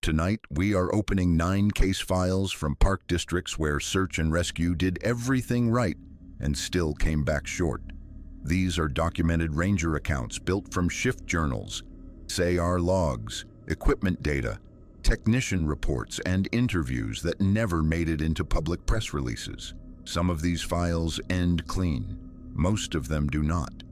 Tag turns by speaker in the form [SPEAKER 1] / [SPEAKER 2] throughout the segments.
[SPEAKER 1] Tonight, we are opening 9 case files from park districts where search and rescue did everything right and still came back short. These are documented ranger accounts built from shift journals, SAR logs, equipment data, technician reports, and interviews that never made it into public press releases. Some of these files end clean. Most of them do not.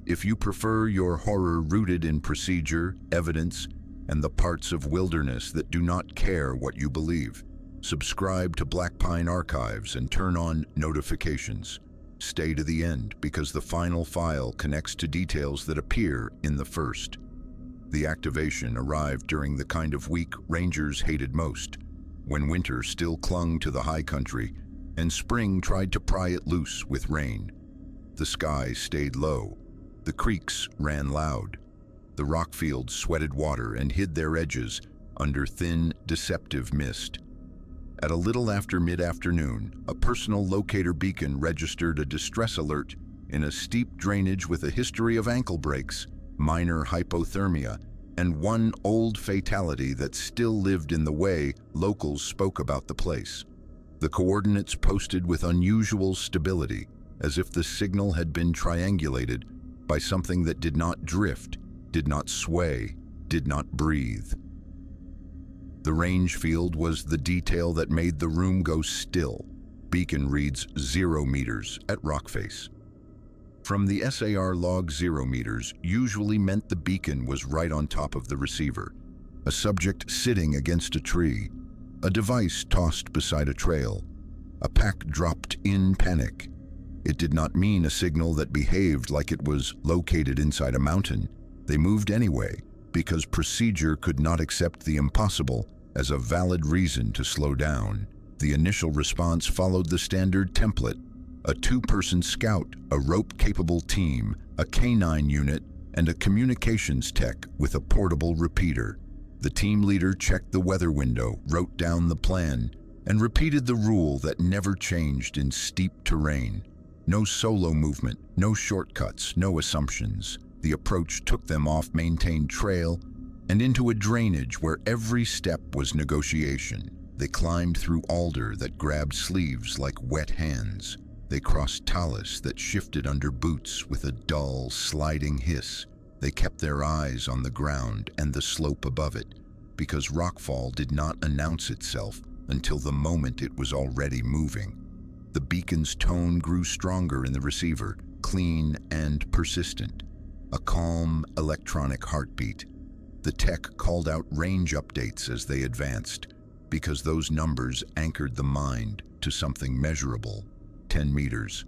[SPEAKER 1] If you prefer your horror rooted in procedure, evidence, and the parts of wilderness that do not care what you believe, subscribe to Black Pine Archives and turn on notifications. Stay to the end because the final file connects to details that appear in the first. The activation arrived during the kind of week rangers hated most, when winter still clung to the high country and spring tried to pry it loose with rain. The sky stayed low. The creeks ran loud. The rock fields sweated water and hid their edges under thin, deceptive mist. At a little after mid-afternoon, a personal locator beacon registered a distress alert in a steep drainage with a history of ankle breaks, minor hypothermia, and one old fatality that still lived in the way locals spoke about the place. The coordinates posted with unusual stability, as if the signal had been triangulated by something that did not drift, did not sway, did not breathe. The range field was the detail that made the room go still. Beacon reads 0 meters at rock face. From the SAR log, 0 meters usually meant the beacon was right on top of the receiver, a subject sitting against a tree, a device tossed beside a trail, a pack dropped in panic. It did not mean a signal that behaved like it was located inside a mountain. They moved anyway, because procedure could not accept the impossible as a valid reason to slow down. The initial response followed the standard template: a 2-person scout, a rope-capable team, a K9 unit, and a communications tech with a portable repeater. The team leader checked the weather window, wrote down the plan, and repeated the rule that never changed in steep terrain. No solo movement, no shortcuts, no assumptions. The approach took them off maintained trail and into a drainage where every step was negotiation. They climbed through alder that grabbed sleeves like wet hands. They crossed talus that shifted under boots with a dull, sliding hiss. They kept their eyes on the ground and the slope above it, because rockfall did not announce itself until the moment it was already moving. The beacon's tone grew stronger in the receiver, clean and persistent. A calm, electronic heartbeat. The tech called out range updates as they advanced, because those numbers anchored the mind to something measurable. 10 meters.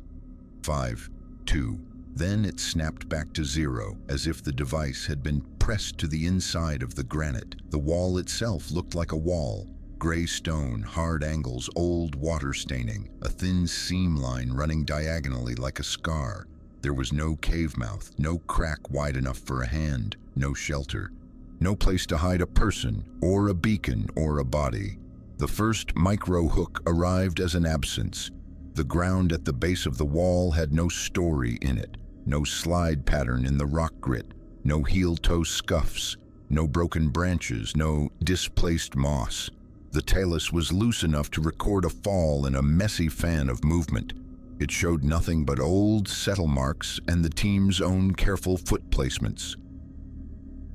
[SPEAKER 1] 5, 2. Then it snapped back to 0, as if the device had been pressed to the inside of the granite. The wall itself looked like a wall. Gray stone, hard angles, old water staining, a thin seam line running diagonally like a scar. There was no cave mouth, no crack wide enough for a hand, no shelter, no place to hide a person, or a beacon, or a body. The first micro hook arrived as an absence. The ground at the base of the wall had no story in it, no slide pattern in the rock grit, no heel-toe scuffs, no broken branches, no displaced moss. The talus was loose enough to record a fall in a messy fan of movement. It showed nothing but old settle marks and the team's own careful foot placements.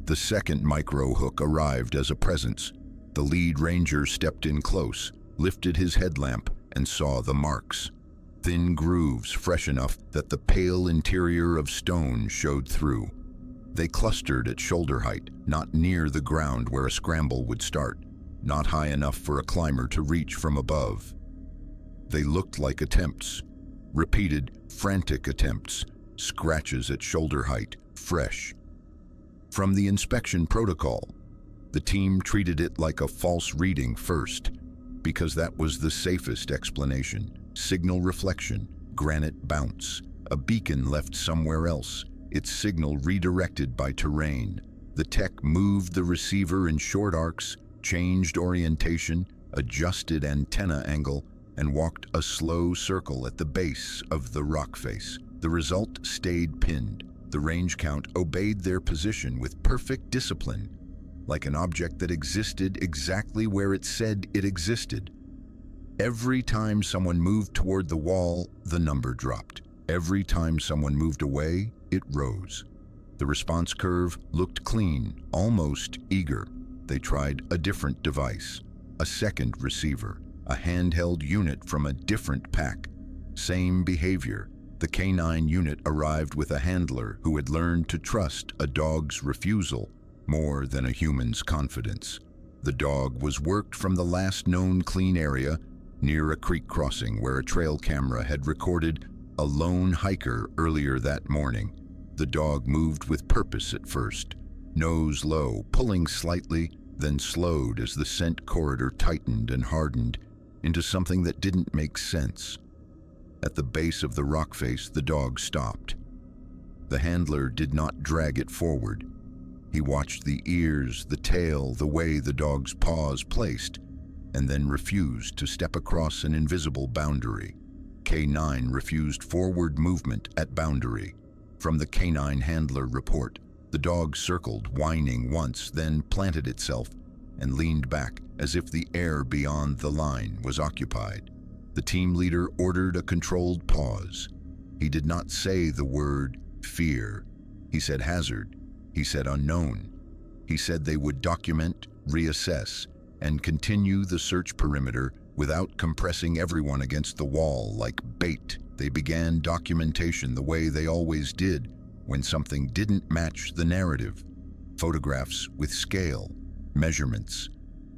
[SPEAKER 1] The second micro hook arrived as a presence. The lead ranger stepped in close, lifted his headlamp, and saw the marks. Thin grooves fresh enough that the pale interior of stone showed through. They clustered at shoulder height, not near the ground where a scramble would start, not high enough for a climber to reach from above. They looked like attempts. Repeated, frantic attempts, scratches at shoulder height, fresh. From the inspection protocol, the team treated it like a false reading first, because that was the safest explanation. Signal reflection, granite bounce, a beacon left somewhere else, its signal redirected by terrain. The tech moved the receiver in short arcs, changed orientation, adjusted antenna angle, and walked a slow circle at the base of the rock face. The result stayed pinned. The range count obeyed their position with perfect discipline. like an object that existed exactly where it said it existed. Every time someone moved toward the wall, the number dropped. Every time someone moved away, it rose. The response curve looked clean, almost eager. They tried a different device, a second receiver, a handheld unit from a different pack. Same behavior. The canine unit arrived with a handler who had learned to trust a dog's refusal more than a human's confidence. The dog was worked from the last known clean area near a creek crossing where a trail camera had recorded a lone hiker earlier that morning. The dog moved with purpose at first, nose low, pulling slightly, then slowed as the scent corridor tightened and hardened into something that didn't make sense. At the base of the rock face, the dog stopped. The handler did not drag it forward. He watched the ears, the tail, the way the dog's paws placed, and then refused to step across an invisible boundary. K9 refused forward movement at boundary. From the canine handler report, the dog circled, whining once, then planted itself and leaned back as if the air beyond the line was occupied. The team leader ordered a controlled pause. He did not say the word fear. He said hazard. He said unknown. He said they would document, reassess, and continue the search perimeter without compressing everyone against the wall like bait. They began documentation the way they always did when something didn't match the narrative. Photographs with scale, measurements,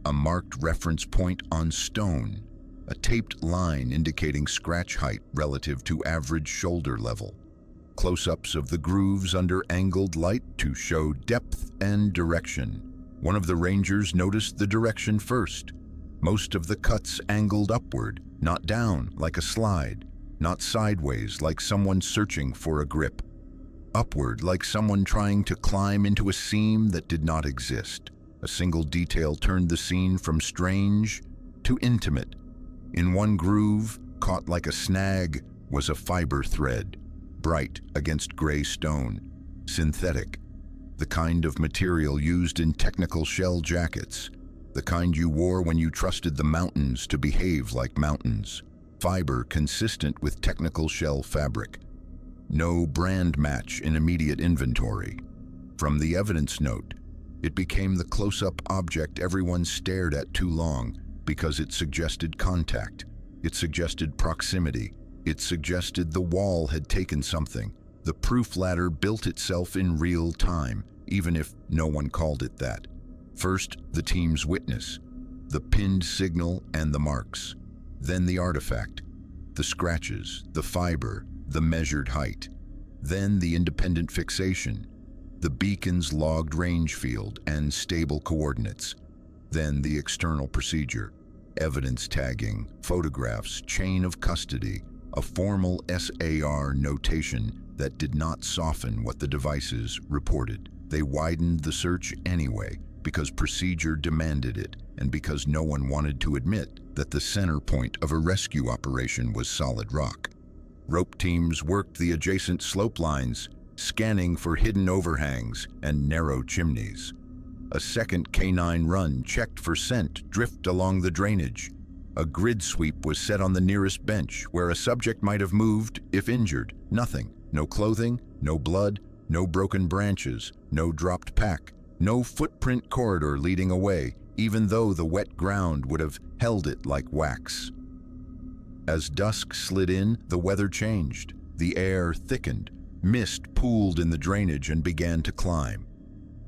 [SPEAKER 1] a marked reference point on stone, a taped line indicating scratch height relative to average shoulder level, close-ups of the grooves under angled light to show depth and direction. One of the rangers noticed the direction first. Most of the cuts angled upward, not down like a slide, not sideways like someone searching for a grip. Upward like someone trying to climb into a seam that did not exist. A single detail turned the scene from strange to intimate. In one groove, caught like a snag, was a fiber thread, bright against gray stone, synthetic, the kind of material used in technical shell jackets, the kind you wore when you trusted the mountains to behave like mountains, fiber consistent with technical shell fabric. No brand match in immediate inventory. From the evidence note, it became the close-up object everyone stared at too long because it suggested contact, it suggested proximity, it suggested the wall had taken something. The proof ladder built itself in real time, even if no one called it that. First, the team's witness, the pinned signal and the marks. Then the artifact, the scratches, the fiber, the measured height. Then the independent fixation, the beacon's logged range field and stable coordinates. Then the external procedure, evidence tagging, photographs, chain of custody, a formal SAR notation that did not soften what the devices reported. They widened the search anyway because procedure demanded it and because no one wanted to admit that the center point of a rescue operation was solid rock. Rope teams worked the adjacent slope lines, scanning for hidden overhangs and narrow chimneys. A second canine run checked for scent drift along the drainage. A grid sweep was set on the nearest bench where a subject might have moved if injured. Nothing. No clothing, no blood, no broken branches, no dropped pack, no footprint corridor leading away, even though the wet ground would have held it like wax. As dusk slid in, the weather changed. The air thickened. Mist pooled in the drainage and began to climb.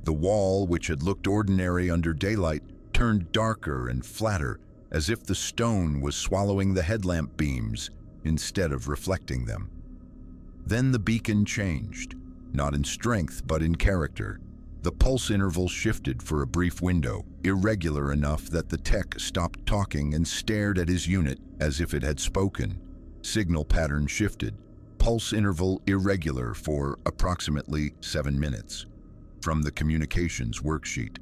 [SPEAKER 1] The wall, which had looked ordinary under daylight, turned darker and flatter, as if the stone was swallowing the headlamp beams instead of reflecting them. Then the beacon changed, not in strength but in character. The pulse interval shifted for a brief window, irregular enough that the tech stopped talking and stared at his unit as if it had spoken. Signal pattern shifted, pulse interval irregular for approximately 7 minutes. From the communications worksheet.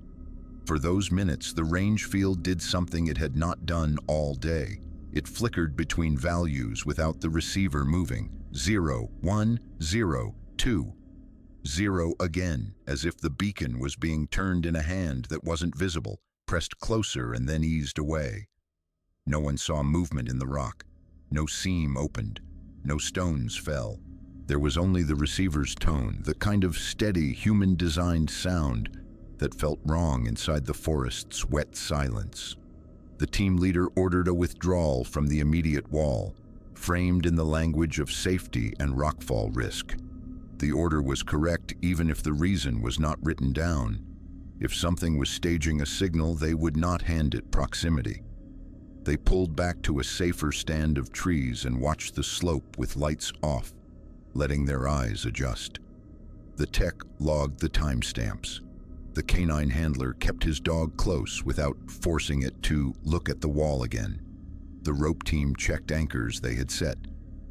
[SPEAKER 1] For those minutes, the range field did something it had not done all day. It flickered between values without the receiver moving. 0, 1, 0, 2. 0 again, as if the beacon was being turned in a hand that wasn't visible, pressed closer and then eased away. No one saw movement in the rock. No seam opened. No stones fell. There was only the receiver's tone, the kind of steady, human-designed sound that felt wrong inside the forest's wet silence. The team leader ordered a withdrawal from the immediate wall, framed in the language of safety and rockfall risk. The order was correct even if the reason was not written down. If something was staging a signal, they would not hand it proximity. They pulled back to a safer stand of trees and watched the slope with lights off, letting their eyes adjust. The tech logged the timestamps. The canine handler kept his dog close without forcing it to look at the wall again. The rope team checked anchors they had set,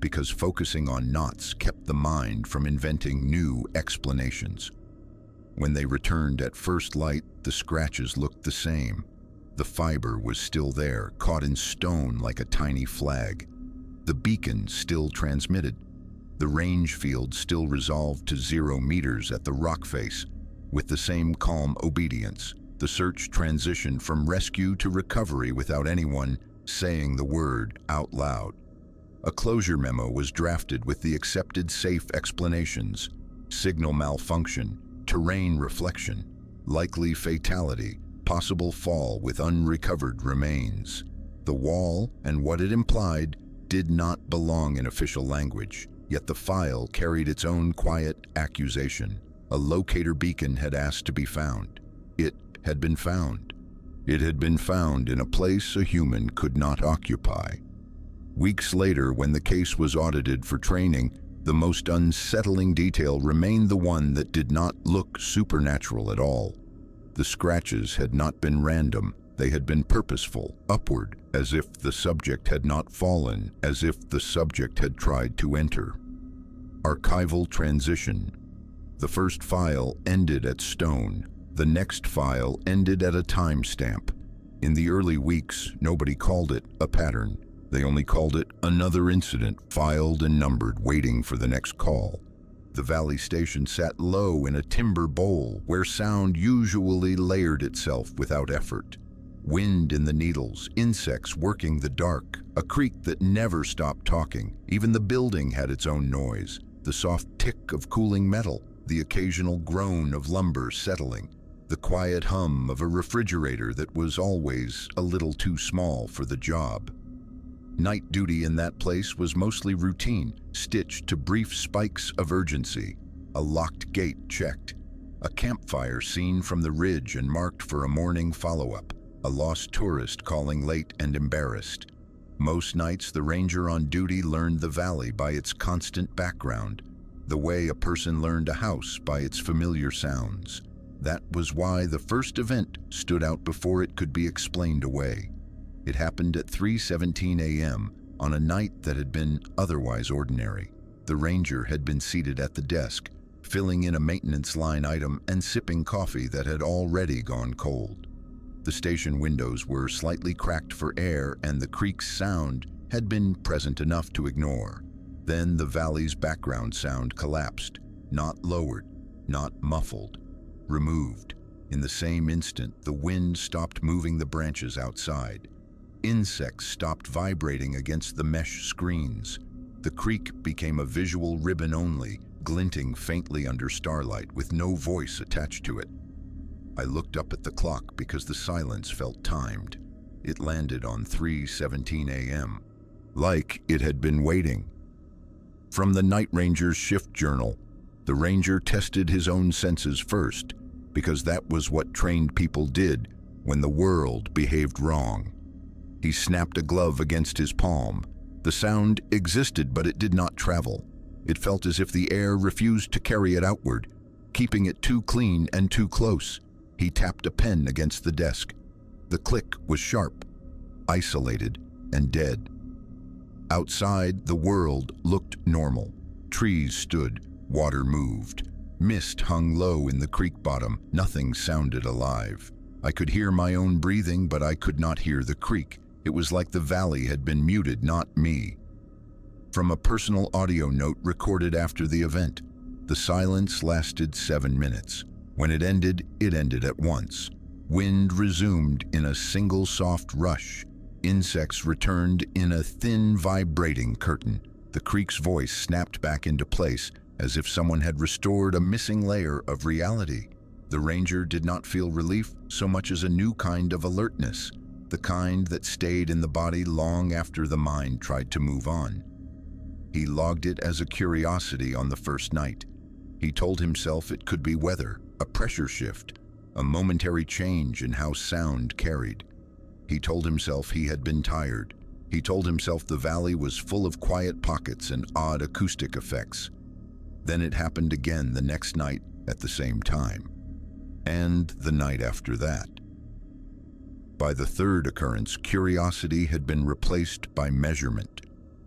[SPEAKER 1] because focusing on knots kept the mind from inventing new explanations. When they returned at first light, the scratches looked the same. The fiber was still there, caught in stone like a tiny flag. The beacon still transmitted. The range field still resolved to 0 meters at the rock face. With the same calm obedience, the search transitioned from rescue to recovery without anyone saying the word out loud. A closure memo was drafted with the accepted safe explanations: signal malfunction, terrain reflection, likely fatality, possible fall with unrecovered remains. The wall and what it implied did not belong in official language, yet the file carried its own quiet accusation. A locator beacon had asked to be found. It had been found. It had been found in a place a human could not occupy. Weeks later, when the case was audited for training, the most unsettling detail remained the one that did not look supernatural at all. The scratches had not been random. They had been purposeful, upward, as if the subject had not fallen, as if the subject had tried to enter. Archival transition. The first file ended at stone. The next file ended at a timestamp. In the early weeks, nobody called it a pattern. They only called it another incident, filed and numbered, waiting for the next call. The valley station sat low in a timber bowl where sound usually layered itself without effort. Wind in the needles, insects working the dark, a creek that never stopped talking. Even the building had its own noise, the soft tick of cooling metal, the occasional groan of lumber settling, the quiet hum of a refrigerator that was always a little too small for the job. Night duty in that place was mostly routine, stitched to brief spikes of urgency. A locked gate checked. A campfire seen from the ridge and marked for a morning follow-up. A lost tourist calling late and embarrassed. Most nights, the ranger on duty learned the valley by its constant background, the way a person learned a house by its familiar sounds. That was why the first event stood out before it could be explained away. It happened at 3:17 a.m. on a night that had been otherwise ordinary. The ranger had been seated at the desk, filling in a maintenance line item and sipping coffee that had already gone cold. The station windows were slightly cracked for air, and the creek's sound had been present enough to ignore. Then the valley's background sound collapsed, not lowered, not muffled, removed. In the same instant, the wind stopped moving the branches outside. Insects stopped vibrating against the mesh screens. The creek became a visual ribbon only, glinting faintly under starlight with no voice attached to it. I looked up at the clock because the silence felt timed. It landed on 3:17 a.m., like it had been waiting. From the night ranger's shift journal, the ranger tested his own senses first, because that was what trained people did when the world behaved wrong. He snapped a glove against his palm. The sound existed, but it did not travel. It felt as if the air refused to carry it outward, keeping it too clean and too close. He tapped a pen against the desk. The click was sharp, isolated, and dead. Outside, the world looked normal. Trees stood, water moved. Mist hung low in the creek bottom. Nothing sounded alive. I could hear my own breathing, but I could not hear the creek. It was like the valley had been muted, not me. From a personal audio note recorded after the event, The silence lasted 7 minutes. When it ended at once. Wind resumed in a single soft rush. Insects returned in a thin, vibrating curtain. The creek's voice snapped back into place, as if someone had restored a missing layer of reality. The ranger did not feel relief so much as a new kind of alertness, the kind that stayed in the body long after the mind tried to move on. He logged it as a curiosity on the first night. He told himself it could be weather, a pressure shift, a momentary change in how sound carried. He told himself he had been tired. He told himself the valley was full of quiet pockets and odd acoustic effects. Then it happened again the next night at the same time, and the night after that. By the third occurrence, curiosity had been replaced by measurement.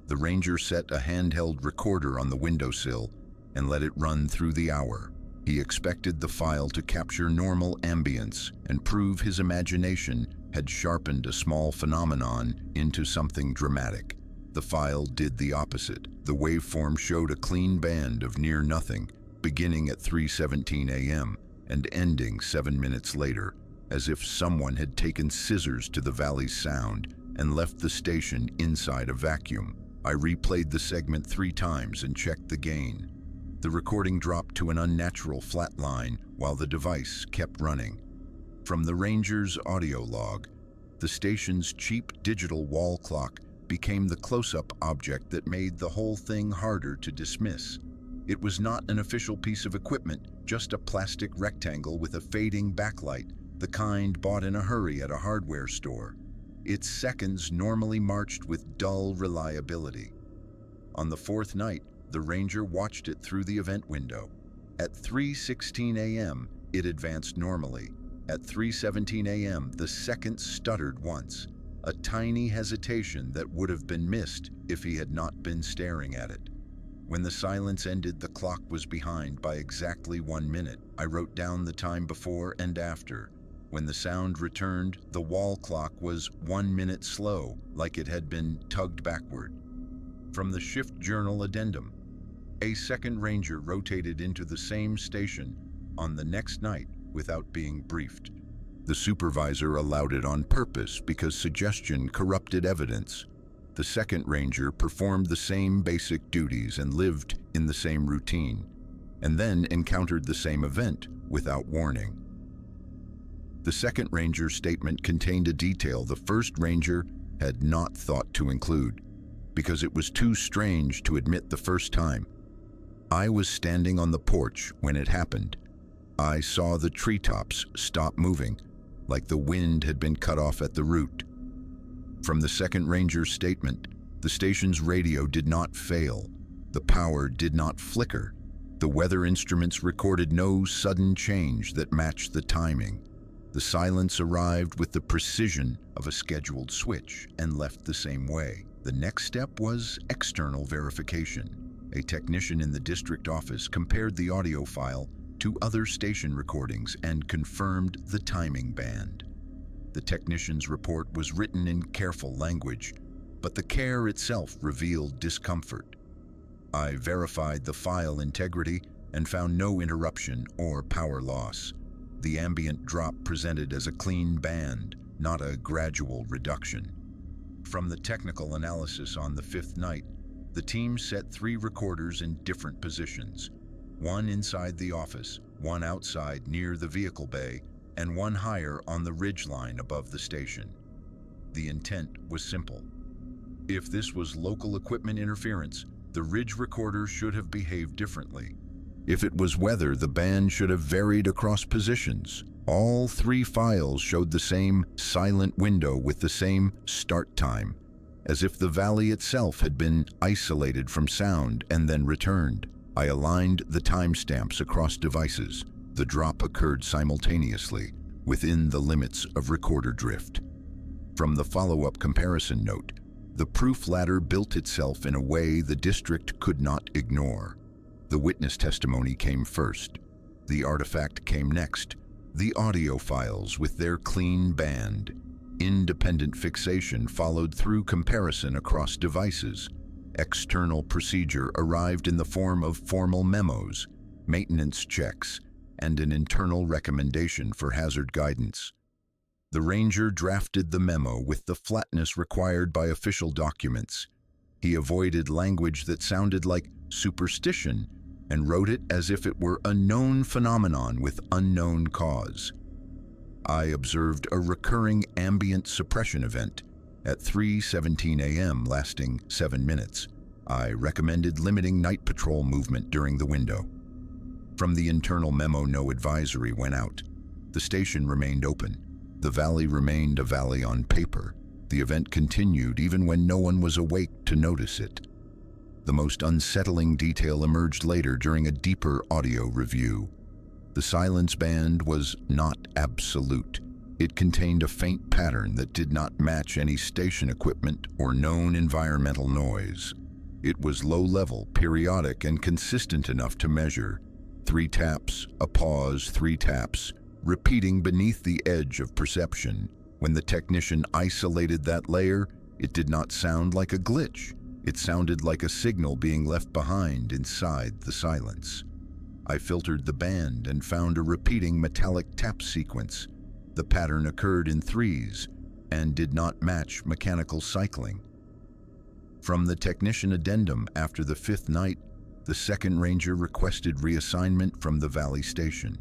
[SPEAKER 1] The ranger set a handheld recorder on the windowsill and let it run through the hour. He expected the file to capture normal ambience and prove his imagination had sharpened a small phenomenon into something dramatic. The file did the opposite. The waveform showed a clean band of near nothing, beginning at 3:17 a.m. and ending 7 minutes later, as if someone had taken scissors to the valley's sound and left the station inside a vacuum. I replayed the segment 3 times and checked the gain. The recording dropped to an unnatural flat line while the device kept running. From the ranger's audio log, the station's cheap digital wall clock became the close-up object that made the whole thing harder to dismiss. It was not an official piece of equipment, just a plastic rectangle with a fading backlight, the kind bought in a hurry at a hardware store. Its seconds normally marched with dull reliability. On the fourth night, the ranger watched it through the event window. At 3:16 a.m., it advanced normally. At 3:17 a.m., the second stuttered once, a tiny hesitation that would have been missed if he had not been staring at it. When the silence ended, the clock was behind by exactly 1 minute. I wrote down the time before and after. When the sound returned, the wall clock was 1 minute slow, like it had been tugged backward. From the Shift Journal addendum, a second ranger rotated into the same station on the next night without being briefed. The supervisor allowed it on purpose because suggestion corrupted evidence. The second ranger performed the same basic duties and lived in the same routine, and then encountered the same event without warning. The second ranger's statement contained a detail the first ranger had not thought to include, because it was too strange to admit the first time. I was standing on the porch when it happened. I saw the treetops stop moving, like the wind had been cut off at the root. From the second ranger's statement, the station's radio did not fail. The power did not flicker. The weather instruments recorded no sudden change that matched the timing. The silence arrived with the precision of a scheduled switch and left the same way. The next step was external verification. A technician in the district office compared the audio file to other station recordings and confirmed the timing band. The technician's report was written in careful language, but the care itself revealed discomfort. I verified the file integrity and found no interruption or power loss. The ambient drop presented as a clean band, not a gradual reduction. From the technical analysis on the fifth night, the team set 3 recorders in different positions. One inside the office, one outside near the vehicle bay, and one higher on the ridgeline above the station. The intent was simple. If this was local equipment interference, the ridge recorder should have behaved differently. If it was weather, the band should have varied across positions. All 3 files showed the same silent window with the same start time, as if the valley itself had been isolated from sound and then returned. I aligned the timestamps across devices. The drop occurred simultaneously, within the limits of recorder drift. From the follow-up comparison note, the proof ladder built itself in a way the district could not ignore. The witness testimony came first. The artifact came next. The audio files with their clean band. Independent fixation followed through comparison across devices. External procedure arrived in the form of formal memos. maintenance checks, and an internal recommendation for hazard guidance. The ranger drafted the memo with the flatness required by official documents. He avoided language that sounded like superstition and wrote it as if it were a known phenomenon with unknown cause. I observed a recurring ambient suppression event at 3:17 a.m. lasting 7 minutes. I recommended limiting night patrol movement during the window. From the internal memo, no advisory went out. The station remained open. The valley remained a valley on paper. The event continued even when no one was awake to notice it. The most unsettling detail emerged later during a deeper audio review. The silence band was not absolute. It contained a faint pattern that did not match any station equipment or known environmental noise. It was low-level, periodic, and consistent enough to measure. 3 taps, a pause, 3 taps, repeating beneath the edge of perception. When the technician isolated that layer, it did not sound like a glitch. It sounded like a signal being left behind inside the silence. I filtered the band and found a repeating metallic tap sequence. The pattern occurred in 3s and did not match mechanical cycling. From the technician addendum after the 5th night, the second ranger requested reassignment from the Valley Station.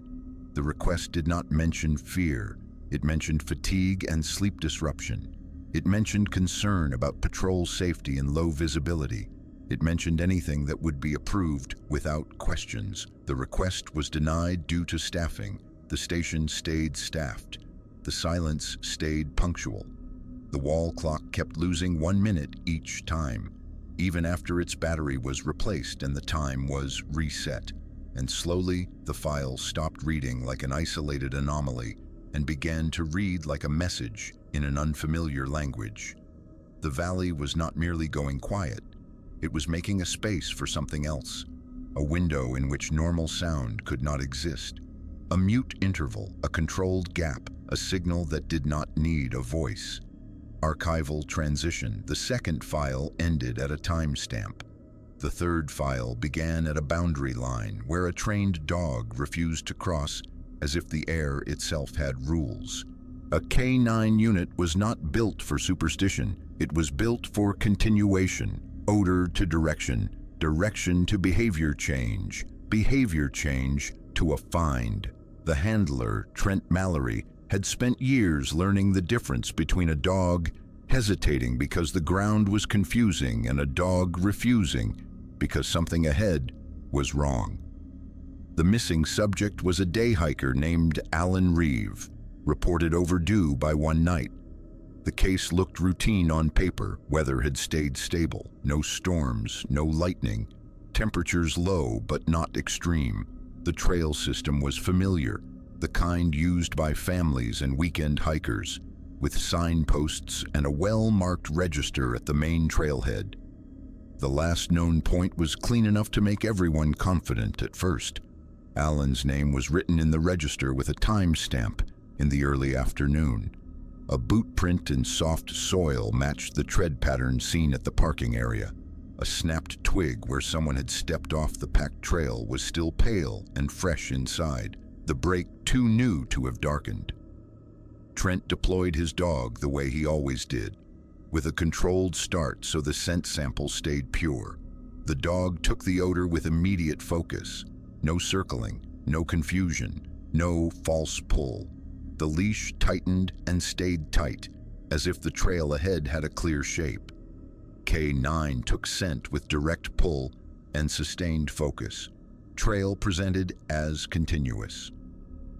[SPEAKER 1] The request did not mention fear. It mentioned fatigue and sleep disruption. It mentioned concern about patrol safety and low visibility. It mentioned anything that would be approved without questions. The request was denied due to staffing. The station stayed staffed. The silence stayed punctual. The wall clock kept losing 1 minute each time, even after its battery was replaced and the time was reset. And slowly, the file stopped reading like an isolated anomaly and began to read like a message in an unfamiliar language. The valley was not merely going quiet. It was making a space for something else, a window in which normal sound could not exist, a mute interval, a controlled gap, a signal that did not need a voice. Archival transition. The second file ended at a timestamp. The third file began at a boundary line where a trained dog refused to cross, as if the air itself had rules. A K9 unit was not built for superstition. It was built for continuation, odor to direction, direction to behavior change to a find. The handler, Trent Mallory, had spent years learning the difference between a dog hesitating because the ground was confusing and a dog refusing because something ahead was wrong. The missing subject was a day hiker named Alan Reeve, reported overdue by 1 night. The case looked routine on paper. Weather had stayed stable. No storms, no lightning. Temperatures low but not extreme. The trail system was familiar, the kind used by families and weekend hikers, with signposts and a well-marked register at the main trailhead. The last known point was clean enough to make everyone confident at first. Alan's name was written in the register with a timestamp in the early afternoon. A boot print in soft soil matched the tread pattern seen at the parking area. A snapped twig where someone had stepped off the packed trail was still pale and fresh inside, the break too new to have darkened. Trent deployed his dog the way he always did, with a controlled start so the scent sample stayed pure. The dog took the odor with immediate focus. No circling, no confusion, no false pull. The leash tightened and stayed tight, as if the trail ahead had a clear shape. K9 took scent with direct pull and sustained focus. Trail presented as continuous.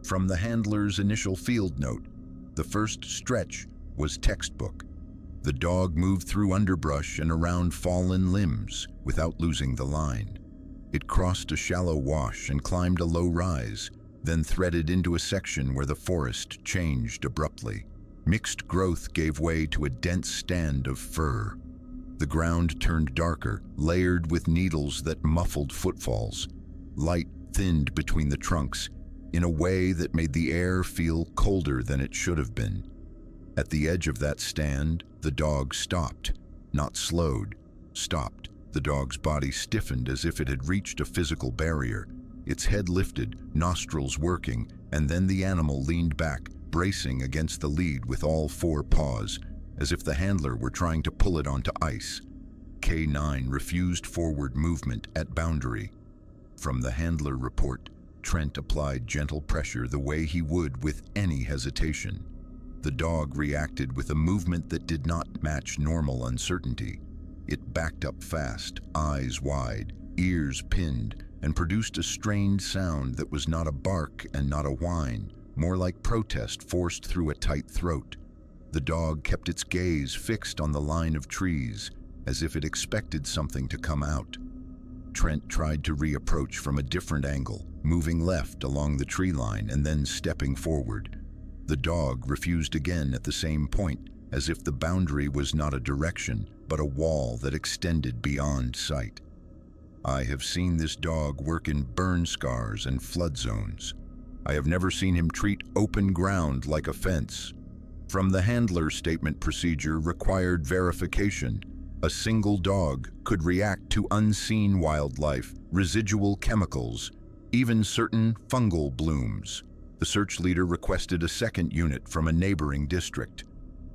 [SPEAKER 1] From the handler's initial field note, the first stretch was textbook. The dog moved through underbrush and around fallen limbs without losing the line. It crossed a shallow wash and climbed a low rise, then threaded into a section where the forest changed abruptly. Mixed growth gave way to a dense stand of fir. The ground turned darker, layered with needles that muffled footfalls. Light thinned between the trunks in a way that made the air feel colder than it should have been. At the edge of that stand, the dog stopped, not slowed, stopped. The dog's body stiffened as if it had reached a physical barrier. Its head lifted, nostrils working, and then the animal leaned back, bracing against the lead with all four paws, as if the handler were trying to pull it onto ice. K9 refused forward movement at boundary. From the handler report, Trent applied gentle pressure the way he would with any hesitation. The dog reacted with a movement that did not match normal uncertainty. It backed up fast, eyes wide, ears pinned, and produced a strained sound that was not a bark and not a whine, more like protest forced through a tight throat. The dog kept its gaze fixed on the line of trees, as if it expected something to come out. Trent tried to reapproach from a different angle, moving left along the tree line and then stepping forward. The dog refused again at the same point, as if the boundary was not a direction, but a wall that extended beyond sight. I have seen this dog work in burn scars and flood zones. I have never seen him treat open ground like a fence. From the handler's statement, procedure required verification. A single dog could react to unseen wildlife, residual chemicals, even certain fungal blooms. The search leader requested a second unit from a neighboring district.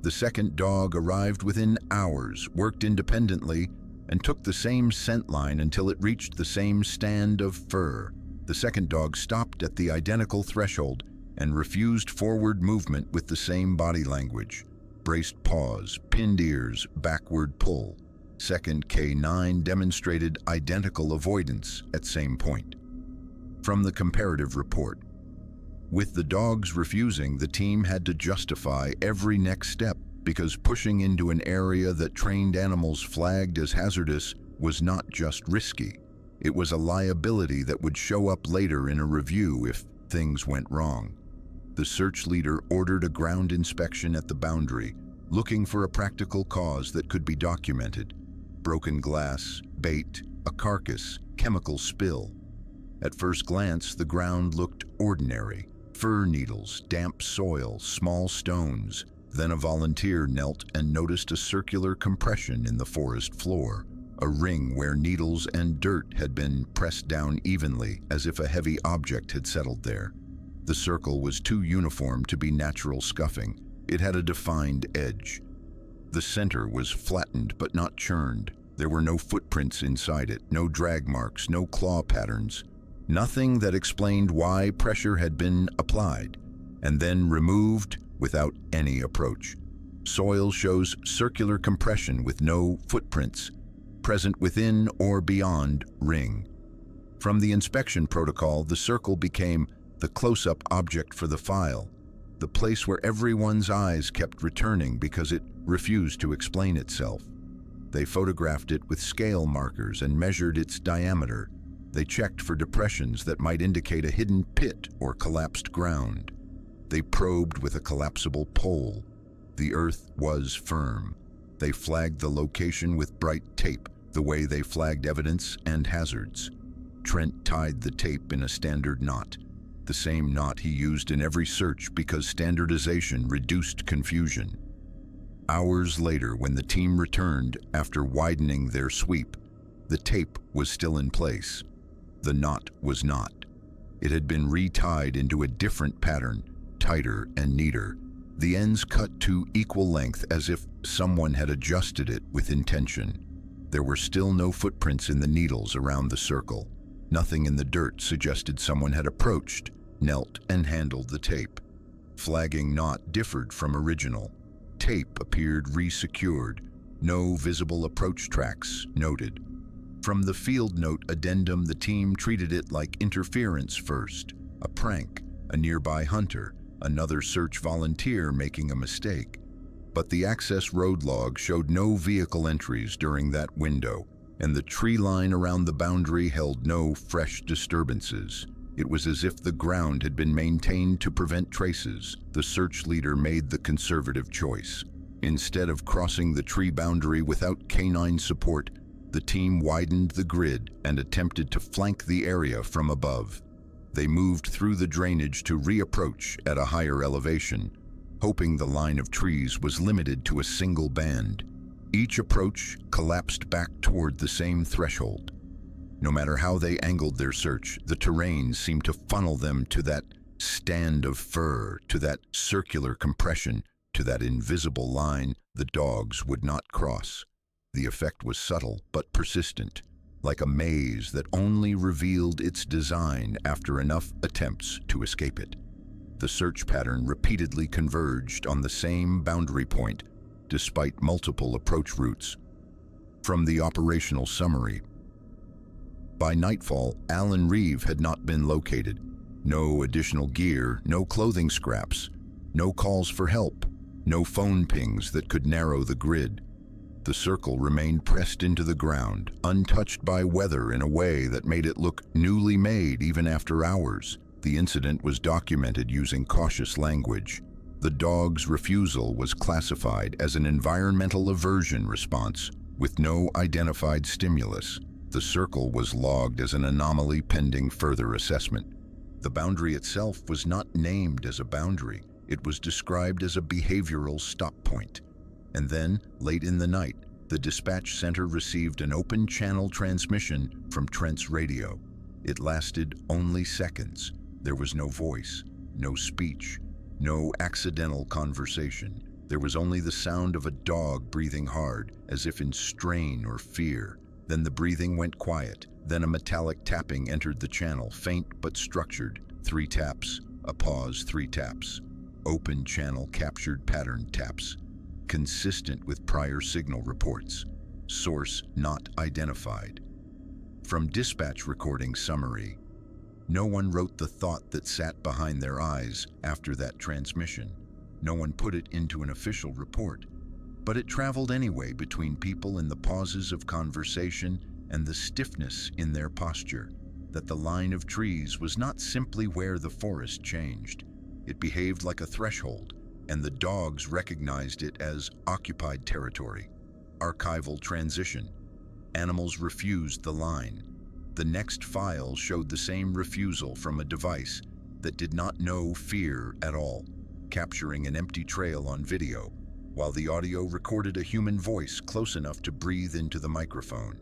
[SPEAKER 1] The second dog arrived within hours, worked independently, and took the same scent line until it reached the same stand of fur. The second dog stopped at the identical threshold and refused forward movement with the same body language. Braced paws, pinned ears, backward pull. Second K9 demonstrated identical avoidance at same point. From the comparative report, with the dogs refusing, the team had to justify every next step because pushing into an area that trained animals flagged as hazardous was not just risky. It was a liability that would show up later in a review if things went wrong. The search leader ordered a ground inspection at the boundary, looking for a practical cause that could be documented. Broken glass, bait, a carcass, chemical spill. At first glance, the ground looked ordinary. Fir needles, damp soil, small stones. Then a volunteer knelt and noticed a circular compression in the forest floor, a ring where needles and dirt had been pressed down evenly as if a heavy object had settled there. The circle was too uniform to be natural scuffing. It had a defined edge. The center was flattened but not churned. There were no footprints inside it, no drag marks, no claw patterns. Nothing that explained why pressure had been applied and then removed without any approach. Soil shows circular compression with no footprints, present within or beyond ring. From the inspection protocol, the circle became the close-up object for the file, the place where everyone's eyes kept returning because it refused to explain itself. They photographed it with scale markers and measured its diameter. They checked for depressions that might indicate a hidden pit or collapsed ground. They probed with a collapsible pole. The earth was firm. They flagged the location with bright tape, the way they flagged evidence and hazards. Trent tied the tape in a standard knot, the same knot he used in every search because standardization reduced confusion. Hours later, when the team returned after widening their sweep, the tape was still in place. The knot was not. It had been retied into a different pattern, tighter and neater, the ends cut to equal length as if someone had adjusted it with intention. There were still no footprints in the needles around the circle. Nothing in the dirt suggested someone had approached, knelt, and handled the tape. Flagging knot differed from original. Tape appeared resecured. No visible approach tracks noted. From the field note addendum, the team treated it like interference first, a prank, a nearby hunter, another search volunteer making a mistake. But the access road log showed no vehicle entries during that window, and the tree line around the boundary held no fresh disturbances. It was as if the ground had been maintained to prevent traces. The search leader made the conservative choice. Instead of crossing the tree boundary without canine support, the team widened the grid and attempted to flank the area from above. They moved through the drainage to reapproach at a higher elevation, hoping the line of trees was limited to a single band. Each approach collapsed back toward the same threshold. No matter how they angled their search, the terrain seemed to funnel them to that stand of fur, to that circular compression, to that invisible line the dogs would not cross. The effect was subtle but persistent, like a maze that only revealed its design after enough attempts to escape it. The search pattern repeatedly converged on the same boundary point, despite multiple approach routes. From the operational summary: by nightfall, Alan Reeve had not been located. No additional gear, no clothing scraps, no calls for help, no phone pings that could narrow the grid. The circle remained pressed into the ground, untouched by weather in a way that made it look newly made even after hours. The incident was documented using cautious language. The dog's refusal was classified as an environmental aversion response, with no identified stimulus. The circle was logged as an anomaly pending further assessment. The boundary itself was not named as a boundary. It was described as a behavioral stop point. And then, late in the night, the dispatch center received an open channel transmission from Trent's radio. It lasted only seconds. There was no voice, no speech, no accidental conversation. There was only the sound of a dog breathing hard, as if in strain or fear. Then the breathing went quiet. Then a metallic tapping entered the channel, faint but structured. 3 taps, a pause, 3 taps. Open channel captured pattern taps, consistent with prior signal reports. Source not identified. From dispatch recording summary: no one wrote the thought that sat behind their eyes after that transmission. No one put it into an official report, but it traveled anyway between people in the pauses of conversation and the stiffness in their posture, that the line of trees was not simply where the forest changed. It behaved like a threshold, and the dogs recognized it as occupied territory. Archival transition. Animals refused the line. The next file showed the same refusal from a device that did not know fear at all, capturing an empty trail on video, while the audio recorded a human voice close enough to breathe into the microphone.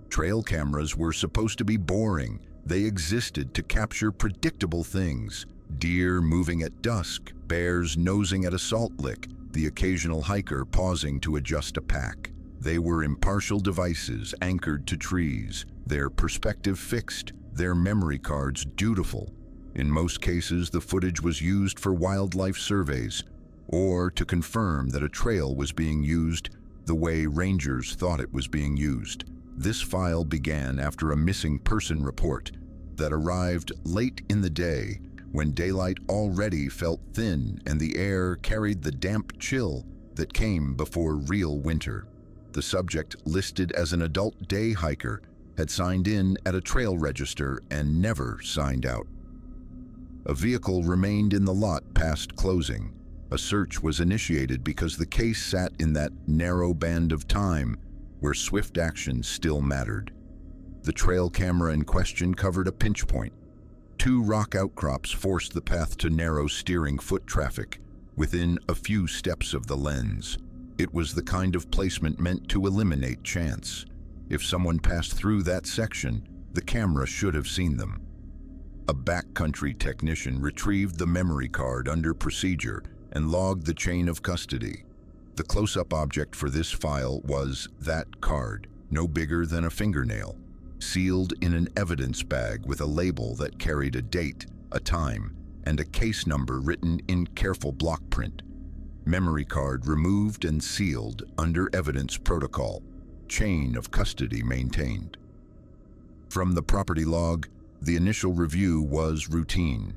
[SPEAKER 1] Trail cameras were supposed to be boring. They existed to capture predictable things: deer moving at dusk, bears nosing at a salt lick, the occasional hiker pausing to adjust a pack. They were impartial devices anchored to trees, their perspective fixed, their memory cards dutiful. In most cases, the footage was used for wildlife surveys, or to confirm that a trail was being used the way rangers thought it was being used. This file began after a missing person report that arrived late in the day, when daylight already felt thin and the air carried the damp chill that came before real winter. The subject, listed as an adult day hiker, had signed in at a trail register and never signed out. A vehicle remained in the lot past closing. A search was initiated because the case sat in that narrow band of time where swift action still mattered. The trail camera in question covered a pinch point. 2 rock outcrops forced the path to narrow steering foot traffic within a few steps of the lens. It was the kind of placement meant to eliminate chance. If someone passed through that section, the camera should have seen them. A backcountry technician retrieved the memory card under procedure and logged the chain of custody. The close-up object for this file was that card, no bigger than a fingernail, sealed in an evidence bag with a label that carried a date, a time, and a case number written in careful block print. Memory card removed and sealed under evidence protocol. Chain of custody maintained. From the property log, the initial review was routine.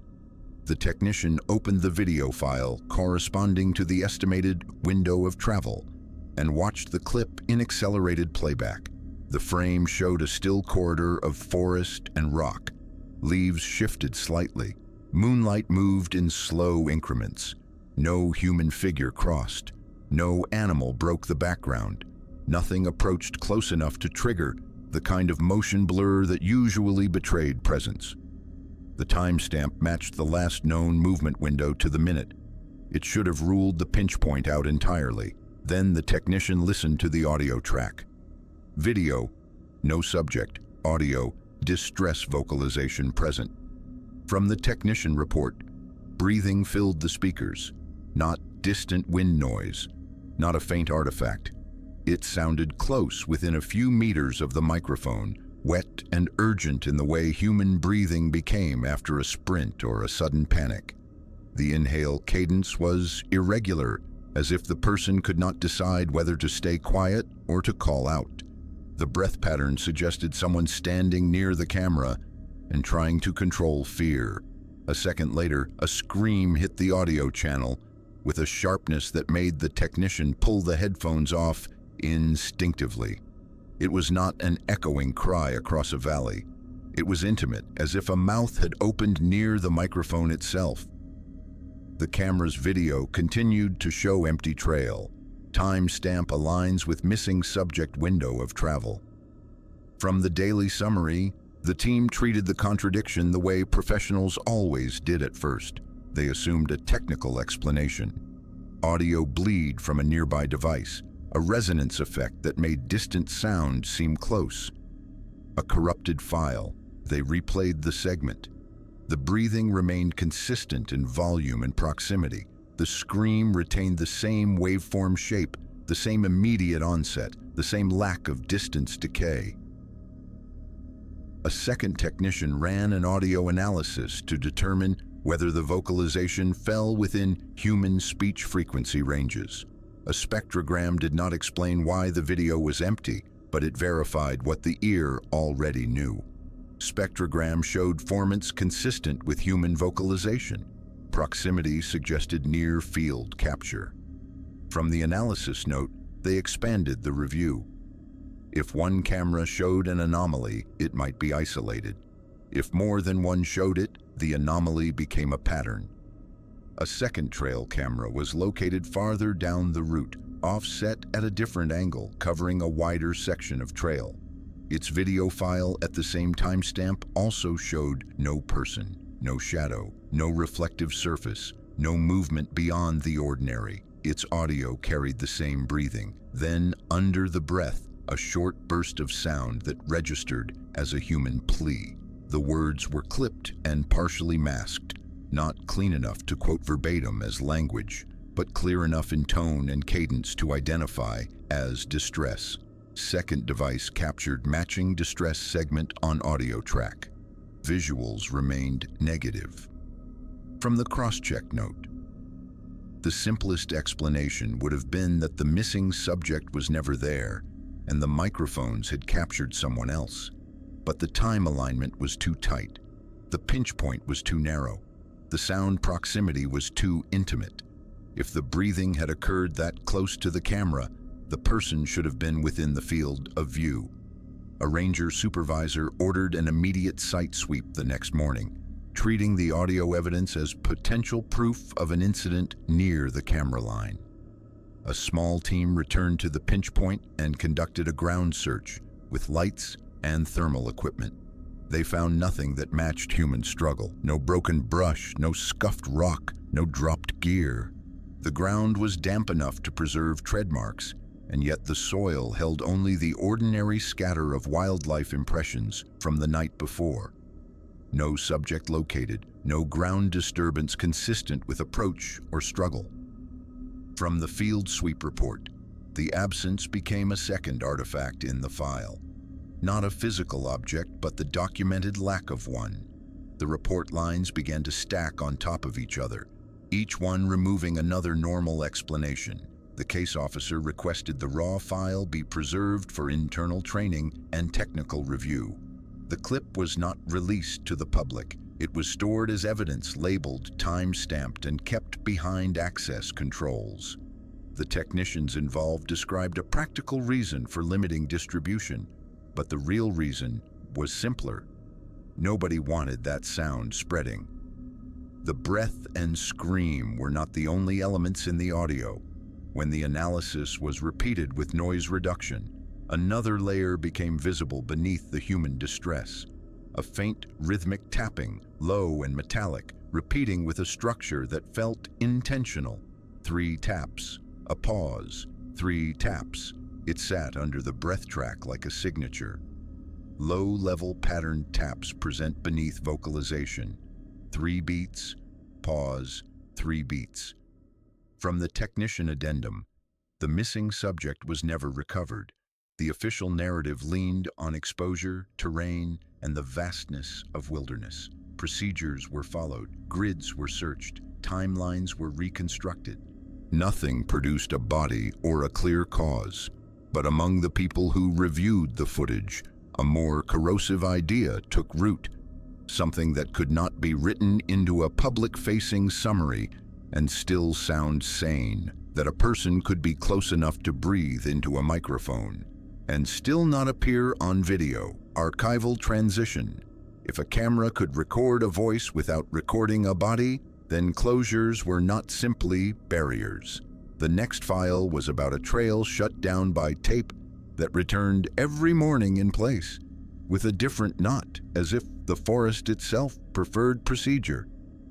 [SPEAKER 1] The technician opened the video file corresponding to the estimated window of travel and watched the clip in accelerated playback. The frame showed a still corridor of forest and rock. Leaves shifted slightly. Moonlight moved in slow increments. No human figure crossed. No animal broke the background. Nothing approached close enough to trigger the kind of motion blur that usually betrayed presence. The timestamp matched the last known movement window to the minute. It should have ruled the pinch point out entirely. Then the technician listened to the audio track. Video, no subject. Audio, distress vocalization present. From the technician report, breathing filled the speakers, not distant wind noise, not a faint artifact. It sounded close, within a few meters of the microphone, wet and urgent in the way human breathing became after a sprint or a sudden panic. The inhale cadence was irregular, as if the person could not decide whether to stay quiet or to call out. The breath pattern suggested someone standing near the camera and trying to control fear. A second later, a scream hit the audio channel with a sharpness that made the technician pull the headphones off instinctively. It was not an echoing cry across a valley. It was intimate, as if a mouth had opened near the microphone itself. The camera's video continued to show empty trail. Timestamp aligns with missing subject window of travel. From the daily summary, the team treated the contradiction the way professionals always did at first. They assumed a technical explanation. Audio bleed from a nearby device, a resonance effect that made distant sound seem close. A corrupted file. They replayed the segment. The breathing remained consistent in volume and proximity. The scream retained the same waveform shape, the same immediate onset, the same lack of distance decay. A second technician ran an audio analysis to determine whether the vocalization fell within human speech frequency ranges. A spectrogram did not explain why the video was empty, but it verified what the ear already knew. Spectrogram showed formants consistent with human vocalization. Proximity suggested near-field capture. From the analysis note, they expanded the review. If one camera showed an anomaly, it might be isolated. If more than one showed it, the anomaly became a pattern. A second trail camera was located farther down the route, offset at a different angle, covering a wider section of trail. Its video file at the same timestamp also showed no person, no shadow, no reflective surface, no movement beyond the ordinary. Its audio carried the same breathing. Then, under the breath, a short burst of sound that registered as a human plea. The words were clipped and partially masked, not clean enough to quote verbatim as language, but clear enough in tone and cadence to identify as distress. Second device captured matching distress segment on audio track. Visuals remained negative. From the cross-check note, the simplest explanation would have been that the missing subject was never there and the microphones had captured someone else. But the time alignment was too tight. The pinch point was too narrow. The sound proximity was too intimate. If the breathing had occurred that close to the camera, the person should have been within the field of view. A ranger supervisor ordered an immediate site sweep the next morning, treating the audio evidence as potential proof of an incident near the camera line. A small team returned to the pinch point and conducted a ground search with lights and thermal equipment. They found nothing that matched human struggle. No broken brush, no scuffed rock, no dropped gear. The ground was damp enough to preserve tread marks, and yet the soil held only the ordinary scatter of wildlife impressions from the night before. No subject located, no ground disturbance consistent with approach or struggle. From the field sweep report, the absence became a second artifact in the file. Not a physical object, but the documented lack of one. The report lines began to stack on top of each other, each one removing another normal explanation. The case officer requested the raw file be preserved for internal training and technical review. The clip was not released to the public. It was stored as evidence, labeled, time-stamped, and kept behind access controls. The technicians involved described a practical reason for limiting distribution, but the real reason was simpler. Nobody wanted that sound spreading. The breath and scream were not the only elements in the audio. When the analysis was repeated with noise reduction, another layer became visible beneath the human distress. A faint rhythmic tapping, low and metallic, repeating with a structure that felt intentional. 3 taps, a pause, 3 taps. It sat under the breath track like a signature. Low-level patterned taps present beneath vocalization. 3 beats, pause, 3 beats. From the technician addendum, the missing subject was never recovered. The official narrative leaned on exposure, terrain, and the vastness of wilderness. Procedures were followed, grids were searched, timelines were reconstructed. Nothing produced a body or a clear cause, but among the people who reviewed the footage, a more corrosive idea took root, something that could not be written into a public-facing summary and still sound sane, that a person could be close enough to breathe into a microphone and still not appear on video. Archival transition. If a camera could record a voice without recording a body, then closures were not simply barriers. The next file was about a trail shut down by tape that returned every morning in place, with a different knot, as if the forest itself preferred procedure.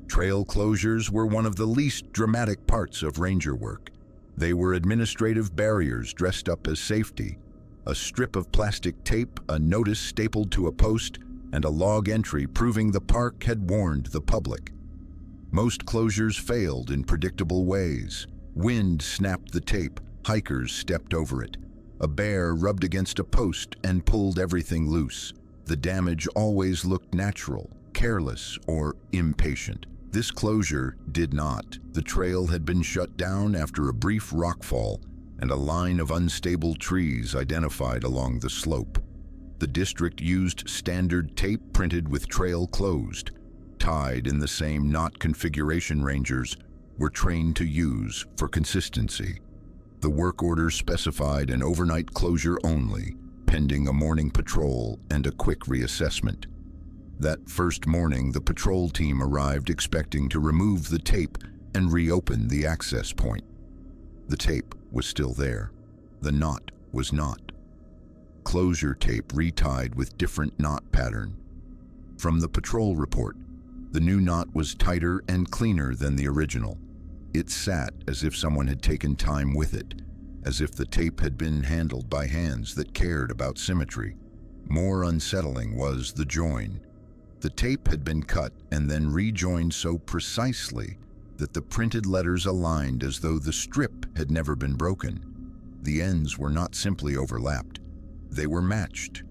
[SPEAKER 1] Trail closures were one of the least dramatic parts of ranger work. They were administrative barriers dressed up as safety. A strip of plastic tape, a notice stapled to a post, and a log entry proving the park had warned the public. Most closures failed in predictable ways. Wind snapped the tape, hikers stepped over it. A bear rubbed against a post and pulled everything loose. The damage always looked natural, careless, or impatient. This closure did not. The trail had been shut down after a brief rockfall and a line of unstable trees identified along the slope. The district used standard tape printed with trail closed, tied in the same knot configuration rangers were trained to use for consistency. The work order specified an overnight closure only, pending a morning patrol and a quick reassessment. That first morning, the patrol team arrived expecting to remove the tape and reopen the access point. The tape was still there. The knot was not. Closure tape retied with different knot pattern. From the patrol report, the new knot was tighter and cleaner than the original. It sat as if someone had taken time with it, as if the tape had been handled by hands that cared about symmetry. More unsettling was the join. The tape had been cut and then rejoined so precisely that the printed letters aligned as though the strip had never been broken. The ends were not simply overlapped, they were matched.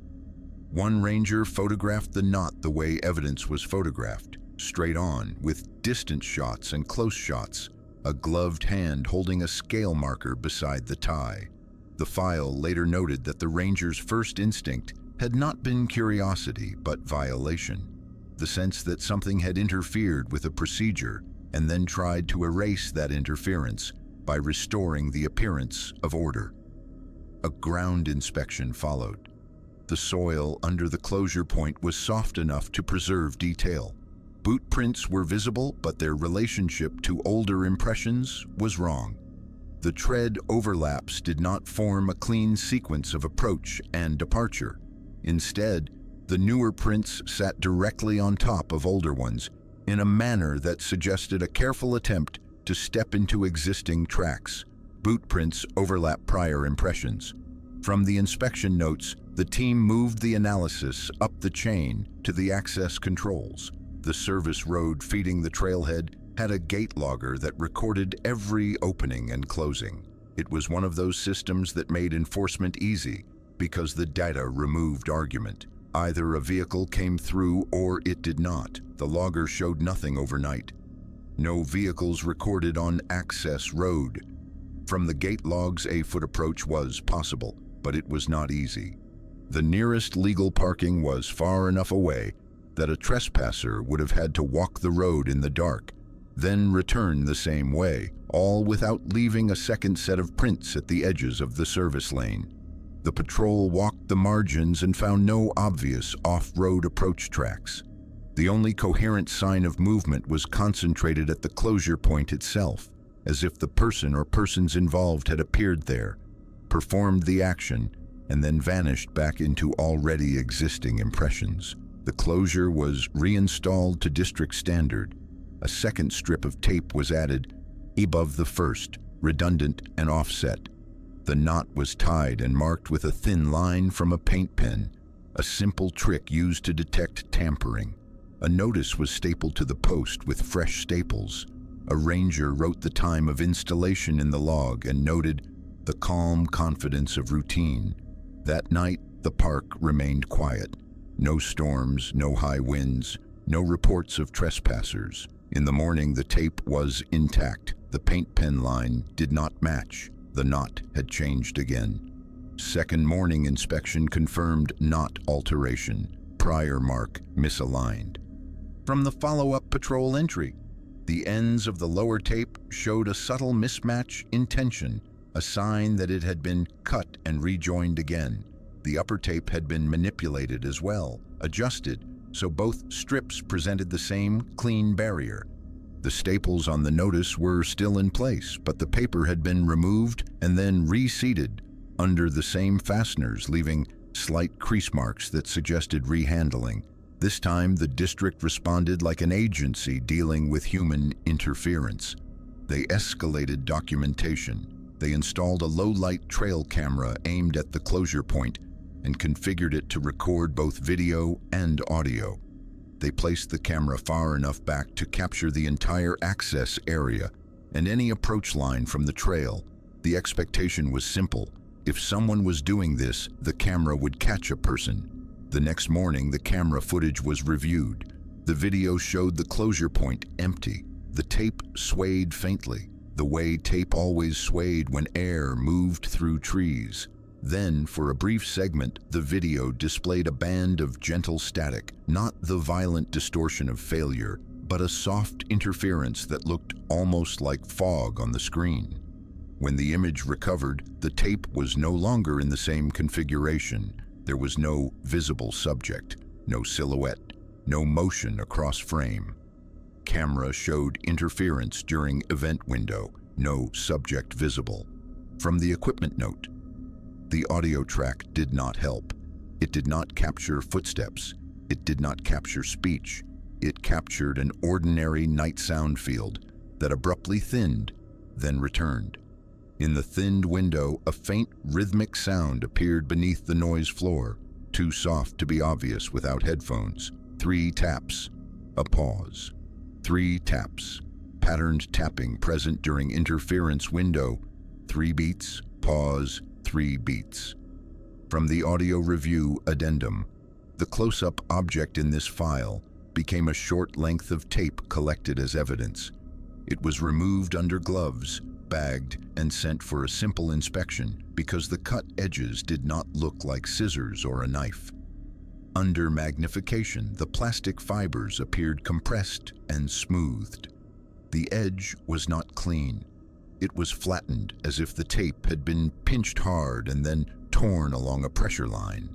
[SPEAKER 1] One ranger photographed the knot the way evidence was photographed, straight on, with distance shots and close shots, a gloved hand holding a scale marker beside the tie. The file later noted that the ranger's first instinct had not been curiosity, but violation. The sense that something had interfered with a procedure and then tried to erase that interference by restoring the appearance of order. A ground inspection followed. The soil under the closure point was soft enough to preserve detail. Boot prints were visible, but their relationship to older impressions was wrong. The tread overlaps did not form a clean sequence of approach and departure. Instead, the newer prints sat directly on top of older ones in a manner that suggested a careful attempt to step into existing tracks. Boot prints overlap prior impressions. From the inspection notes, the team moved the analysis up the chain to the access controls. The service road feeding the trailhead had a gate logger that recorded every opening and closing. It was one of those systems that made enforcement easy because the data removed argument. Either a vehicle came through or it did not. The logger showed nothing overnight. No vehicles recorded on access road. From the gate logs, a foot approach was possible, but it was not easy. The nearest legal parking was far enough away that a trespasser would have had to walk the road in the dark, then return the same way, all without leaving a second set of prints at the edges of the service lane. The patrol walked the margins and found no obvious off-road approach tracks. The only coherent sign of movement was concentrated at the closure point itself, as if the person or persons involved had appeared there, performed the action, and then vanished back into already existing impressions. The closure was reinstalled to district standard. A second strip of tape was added above the first, redundant and offset. The knot was tied and marked with a thin line from a paint pen. a simple trick used to detect tampering. A notice was stapled to the post with fresh staples. A ranger wrote the time of installation in the log and noted the calm confidence of routine. That night, the park remained quiet. No storms, no high winds, no reports of trespassers. In the morning, the tape was intact. The paint pen line did not match. The knot had changed again. Second morning inspection confirmed knot alteration. Prior mark misaligned. From the follow-up patrol entry, the ends of the lower tape showed a subtle mismatch in tension, a sign that it had been cut and rejoined again. The upper tape had been manipulated as well, adjusted, so both strips presented the same clean barrier. The staples on the notice were still in place, but the paper had been removed and then reseated under the same fasteners, leaving slight crease marks that suggested rehandling. This time, the district responded like an agency dealing with human interference. They escalated documentation. They installed a low-light trail camera aimed at the closure point and configured it to record both video and audio. They placed the camera far enough back to capture the entire access area and any approach line from the trail. The expectation was simple. If someone was doing this, the camera would catch a person. The next morning, the camera footage was reviewed. The video showed the closure point empty. The tape swayed faintly, the way tape always swayed when air moved through trees. Then, for a brief segment, the video displayed a band of gentle static, not the violent distortion of failure, but a soft interference that looked almost like fog on the screen. When the image recovered, the tape was no longer in the same configuration. There was no visible subject, no silhouette, no motion across frame. Camera showed interference during event window, no subject visible. From the equipment note, the audio track did not help. It did not capture footsteps. It did not capture speech. It captured an ordinary night sound field that abruptly thinned, then returned. In the thinned window, a faint rhythmic sound appeared beneath the noise floor, too soft to be obvious without headphones. 3 taps, a pause. 3 taps, patterned tapping present during interference window. 3 beats, pause, 3 beats. From the audio review addendum, the close-up object in this file became a short length of tape collected as evidence. It was removed under gloves, bagged, and sent for a simple inspection because the cut edges did not look like scissors or a knife. Under magnification, the plastic fibers appeared compressed and smoothed. The edge was not clean. It was flattened as if the tape had been pinched hard and then torn along a pressure line.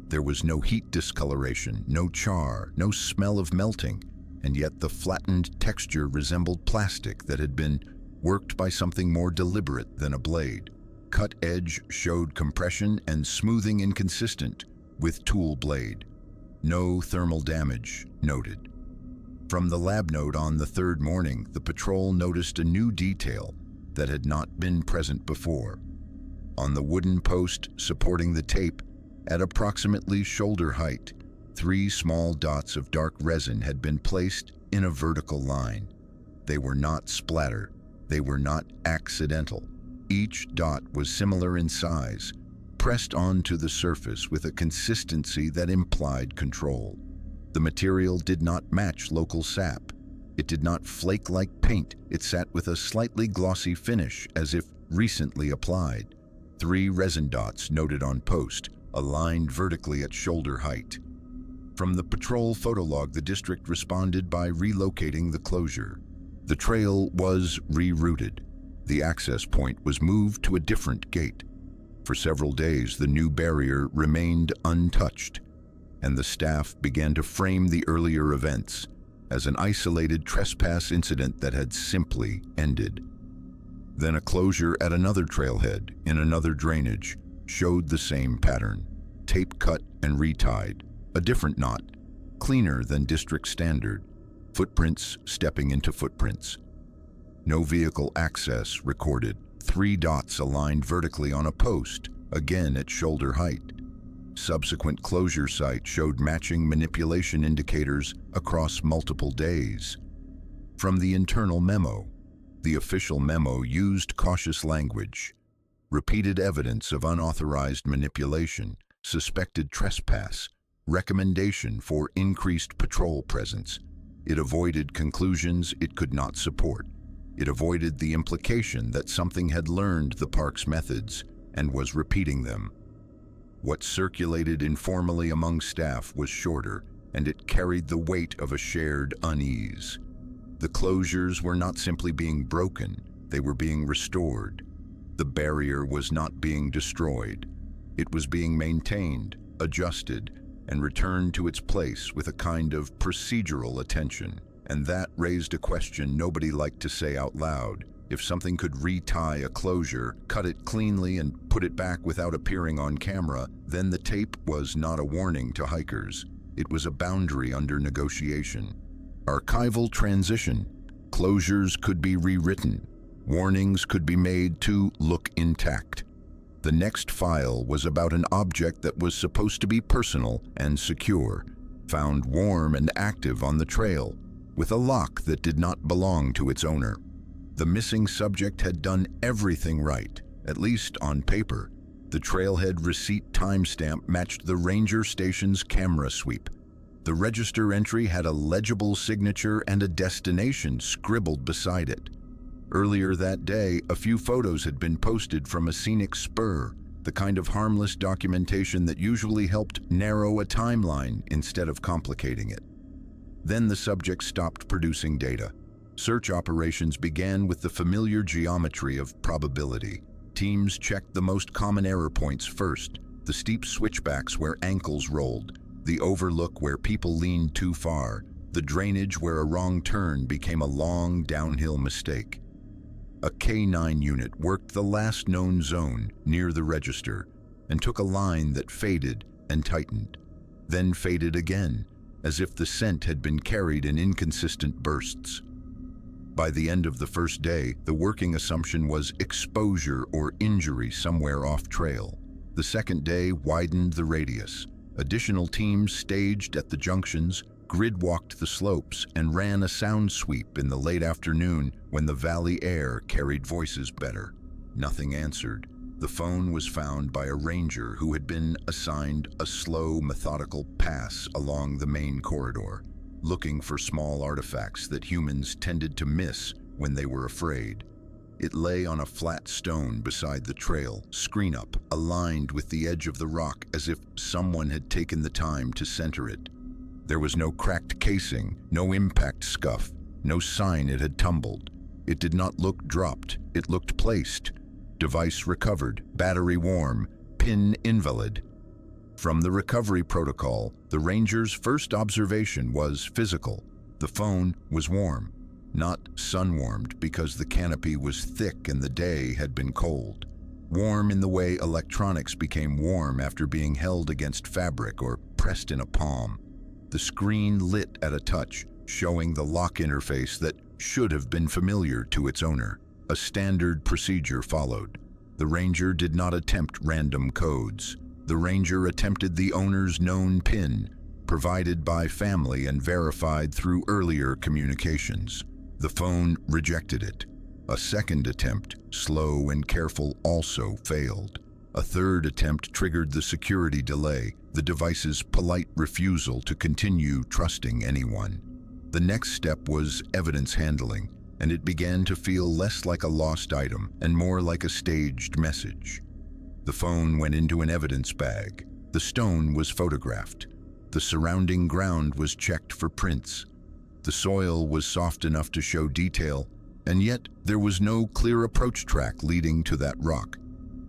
[SPEAKER 1] There was no heat discoloration, no char, no smell of melting, and yet the flattened texture resembled plastic that had been worked by something more deliberate than a blade. Cut edge showed compression and smoothing inconsistent with tool blade. No thermal damage noted. From the lab note on the third morning, the patrol noticed a new detail that had not been present before. On the wooden post supporting the tape, at approximately shoulder height, 3 small dots of dark resin had been placed in a vertical line. They were not splatter. They were not accidental. Each dot was similar in size, pressed onto the surface with a consistency that implied control. The material did not match local sap. It did not flake like paint. It sat with a slightly glossy finish, as if recently applied. 3 resin dots noted on post, aligned vertically at shoulder height. From the patrol photolog, the district responded by relocating the closure. The trail was rerouted. The access point was moved to a different gate. For several days, the new barrier remained untouched, and the staff began to frame the earlier events as an isolated trespass incident that had simply ended. Then a closure at another trailhead in another drainage showed the same pattern. Tape cut and retied, a different knot, cleaner than district standard. Footprints stepping into footprints. No vehicle access recorded. 3 dots aligned vertically on a post, again at shoulder height. Subsequent closure sites showed matching manipulation indicators across multiple days. From the internal memo, the official memo used cautious language, repeated evidence of unauthorized manipulation, suspected trespass, recommendation for increased patrol presence. It avoided conclusions it could not support. It avoided the implication that something had learned the park's methods and was repeating them. What circulated informally among staff was shorter, and it carried the weight of a shared unease. The closures were not simply being broken, they were being restored. The barrier was not being destroyed. It was being maintained, adjusted, and returned to its place with a kind of procedural attention. And that raised a question nobody liked to say out loud. If something could retie a closure, cut it cleanly, and put it back without appearing on camera, then the tape was not a warning to hikers. It was a boundary under negotiation. Archival transition. Closures could be rewritten. Warnings could be made to look intact. The next file was about an object that was supposed to be personal and secure, found warm and active on the trail, with a lock that did not belong to its owner. The missing subject had done everything right, at least on paper. The trailhead receipt timestamp matched the ranger station's camera sweep. The register entry had a legible signature and a destination scribbled beside it. Earlier that day, a few photos had been posted from a scenic spur, the kind of harmless documentation that usually helped narrow a timeline instead of complicating it. Then the subject stopped producing data. Search operations began with the familiar geometry of probability. Teams checked the most common error points first, the steep switchbacks where ankles rolled, the overlook where people leaned too far, the drainage where a wrong turn became a long downhill mistake. A K9 unit worked the last known zone near the register and took a line that faded and tightened, then faded again, as if the scent had been carried in inconsistent bursts. By the end of the first day, the working assumption was exposure or injury somewhere off trail. The second day widened the radius. Additional teams staged at the junctions, grid-walked the slopes, and ran a sound sweep in the late afternoon when the valley air carried voices better. Nothing answered. The phone was found by a ranger who had been assigned a slow, methodical pass along the main corridor, looking for small artifacts that humans tended to miss when they were afraid. It lay on a flat stone beside the trail, screen up, aligned with the edge of the rock as if someone had taken the time to center it. There was no cracked casing, no impact scuff, no sign it had tumbled. It did not look dropped, it looked placed. Device recovered, battery warm, pin invalid. From the recovery protocol, the ranger's first observation was physical. The phone was warm, not sun-warmed because the canopy was thick and the day had been cold. Warm in the way electronics became warm after being held against fabric or pressed in a palm. The screen lit at a touch, showing the lock interface that should have been familiar to its owner. A standard procedure followed. The ranger did not attempt random codes. The ranger attempted the owner's known PIN, provided by family and verified through earlier communications. The phone rejected it. A second attempt, slow and careful, also failed. A third attempt triggered the security delay, the device's polite refusal to continue trusting anyone. The next step was evidence handling, and it began to feel less like a lost item and more like a staged message. The phone went into an evidence bag. The stone was photographed. The surrounding ground was checked for prints. The soil was soft enough to show detail, and yet there was no clear approach track leading to that rock.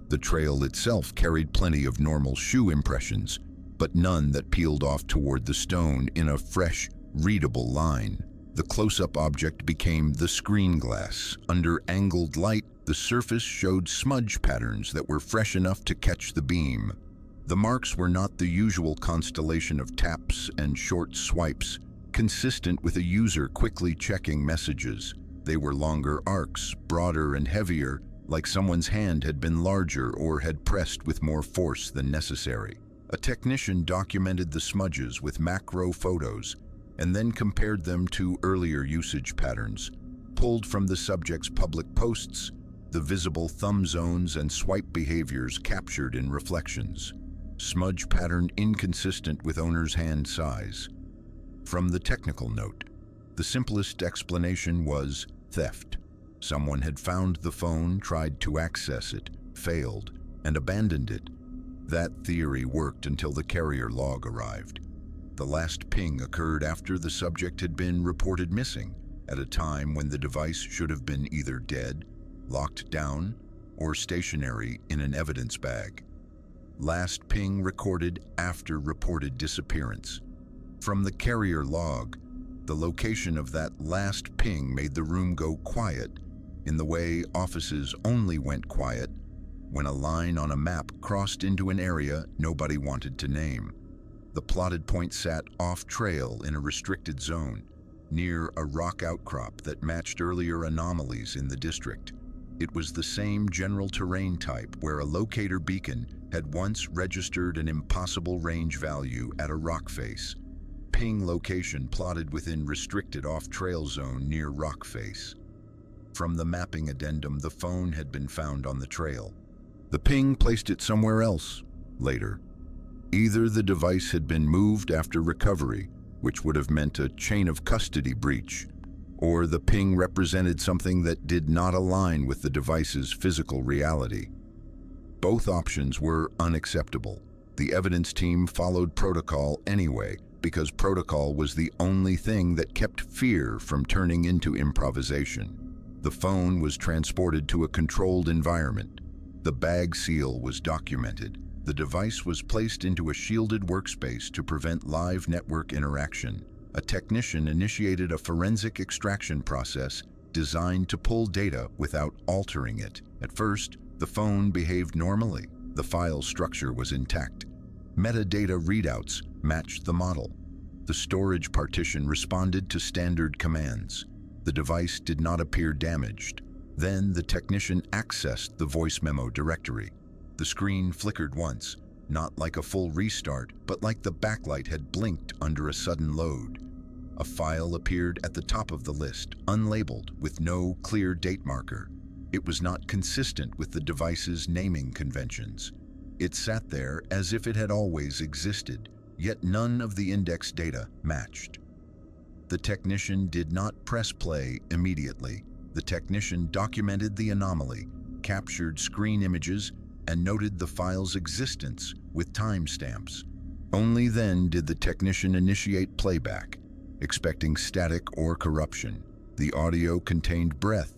[SPEAKER 1] The trail itself carried plenty of normal shoe impressions, but none that peeled off toward the stone in a fresh, readable line. The close-up object became the screen glass. Under angled light, the surface showed smudge patterns that were fresh enough to catch the beam. The marks were not the usual constellation of taps and short swipes, consistent with a user quickly checking messages. They were longer arcs, broader and heavier, like someone's hand had been larger or had pressed with more force than necessary. A technician documented the smudges with macro photos and then compared them to earlier usage patterns, pulled from the subject's public posts, the visible thumb zones and swipe behaviors captured in reflections. Smudge pattern inconsistent with owner's hand size. From the technical note, the simplest explanation was theft. Someone had found the phone, tried to access it, failed, and abandoned it. That theory worked until the carrier log arrived. The last ping occurred after the subject had been reported missing, at a time when the device should have been either dead, locked down, or stationary in an evidence bag. Last ping recorded after reported disappearance. From the carrier log, the location of that last ping made the room go quiet, in the way offices only went quiet when a line on a map crossed into an area nobody wanted to name. The plotted point sat off-trail in a restricted zone, near a rock outcrop that matched earlier anomalies in the district. It was the same general terrain type where a locator beacon had once registered an impossible range value at a rock face. Ping location plotted within restricted off-trail zone near rock face. From the mapping addendum, the phone had been found on the trail. The ping placed it somewhere else, later. Either the device had been moved after recovery, which would have meant a chain of custody breach, or the ping represented something that did not align with the device's physical reality. Both options were unacceptable. The evidence team followed protocol anyway, because protocol was the only thing that kept fear from turning into improvisation. The phone was transported to a controlled environment. The bag seal was documented. The device was placed into a shielded workspace to prevent live network interaction. A technician initiated a forensic extraction process designed to pull data without altering it. At first, the phone behaved normally. The file structure was intact. Metadata readouts matched the model. The storage partition responded to standard commands. The device did not appear damaged. Then the technician accessed the voice memo directory. The screen flickered once, not like a full restart, but like the backlight had blinked under a sudden load. A file appeared at the top of the list, unlabeled, with no clear date marker. It was not consistent with the device's naming conventions. It sat there as if it had always existed, yet none of the index data matched. The technician did not press play immediately. The technician documented the anomaly, captured screen images, and noted the file's existence with timestamps. Only then did the technician initiate playback, expecting static or corruption. The audio contained breath,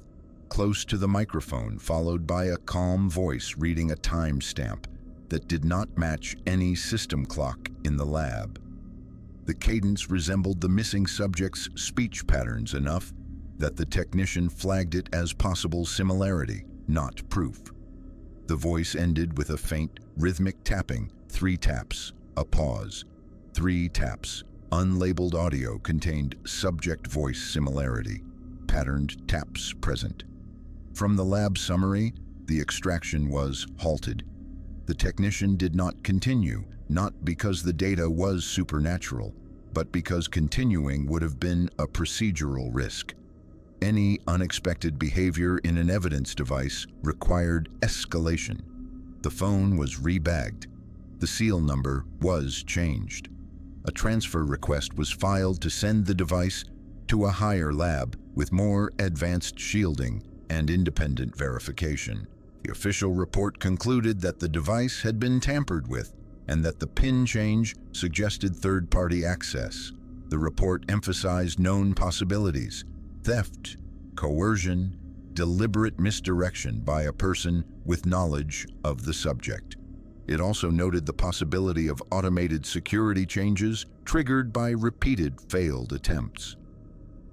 [SPEAKER 1] close to the microphone, followed by a calm voice reading a timestamp that did not match any system clock in the lab. The cadence resembled the missing subject's speech patterns enough that the technician flagged it as possible similarity, not proof. The voice ended with a faint, rhythmic tapping, 3 taps, a pause, 3 taps. Unlabeled audio contained subject-voice similarity, patterned taps present. From the lab summary, the extraction was halted. The technician did not continue, not because the data was supernatural, but because continuing would have been a procedural risk. Any unexpected behavior in an evidence device required escalation. The phone was rebagged. The seal number was changed. A transfer request was filed to send the device to a higher lab with more advanced shielding and independent verification. The official report concluded that the device had been tampered with and that the PIN change suggested third-party access. The report emphasized known possibilities: theft, coercion, deliberate misdirection by a person with knowledge of the subject. It also noted the possibility of automated security changes triggered by repeated failed attempts.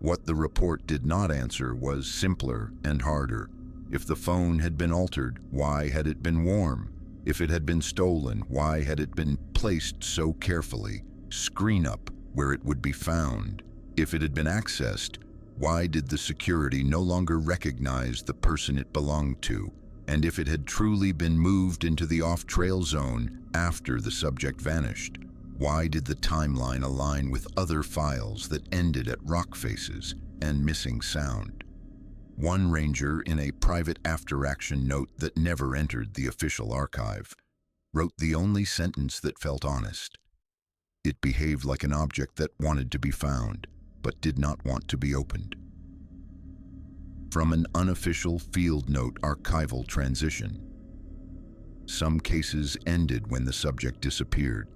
[SPEAKER 1] What the report did not answer was simpler and harder. If the phone had been altered, why had it been warm? If it had been stolen, why had it been placed so carefully, screen up where it would be found? If it had been accessed, why did the security no longer recognize the person it belonged to? And if it had truly been moved into the off-trail zone after the subject vanished, why did the timeline align with other files that ended at rock faces and missing sound? One ranger, in a private after-action note that never entered the official archive, wrote the only sentence that felt honest. It behaved like an object that wanted to be found, but did not want to be opened. From an unofficial field note archival transition. Some cases ended when the subject disappeared.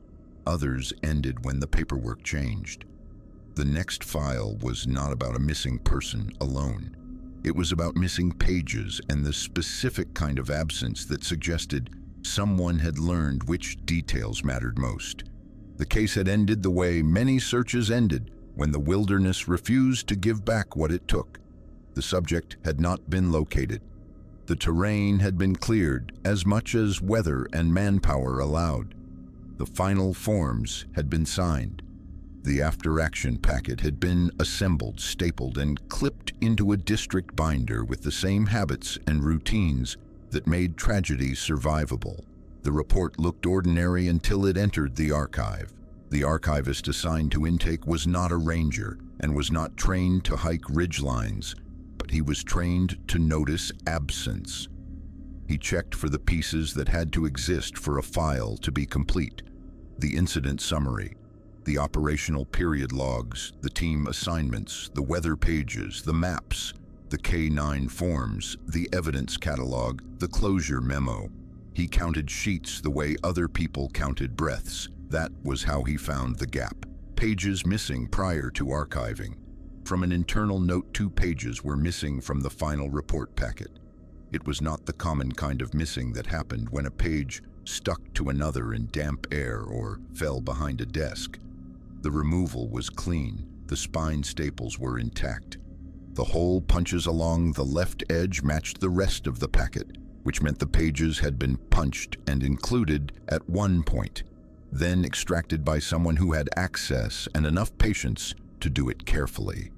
[SPEAKER 1] Others ended when the paperwork changed. The next file was not about a missing person alone. It was about missing pages and the specific kind of absence that suggested someone had learned which details mattered most. The case had ended the way many searches ended, when the wilderness refused to give back what it took. The subject had not been located. The terrain had been cleared as much as weather and manpower allowed. The final forms had been signed. The after-action packet had been assembled, stapled, and clipped into a district binder with the same habits and routines that made tragedy survivable. The report looked ordinary until it entered the archive. The archivist assigned to intake was not a ranger and was not trained to hike ridgelines, but he was trained to notice absence. He checked for the pieces that had to exist for a file to be complete: the incident summary, the operational period logs, the team assignments, the weather pages, the maps, the K-9 forms, the evidence catalog, the closure memo. He counted sheets the way other people counted breaths. That was how he found the gap. Pages missing prior to archiving. From an internal note, 2 pages were missing from the final report packet. It was not the common kind of missing that happened when a page stuck to another in damp air or fell behind a desk. The removal was clean. The spine staples were intact. The hole punches along the left edge matched the rest of the packet, which meant the pages had been punched and included at one point, then extracted by someone who had access and enough patience to do it carefully.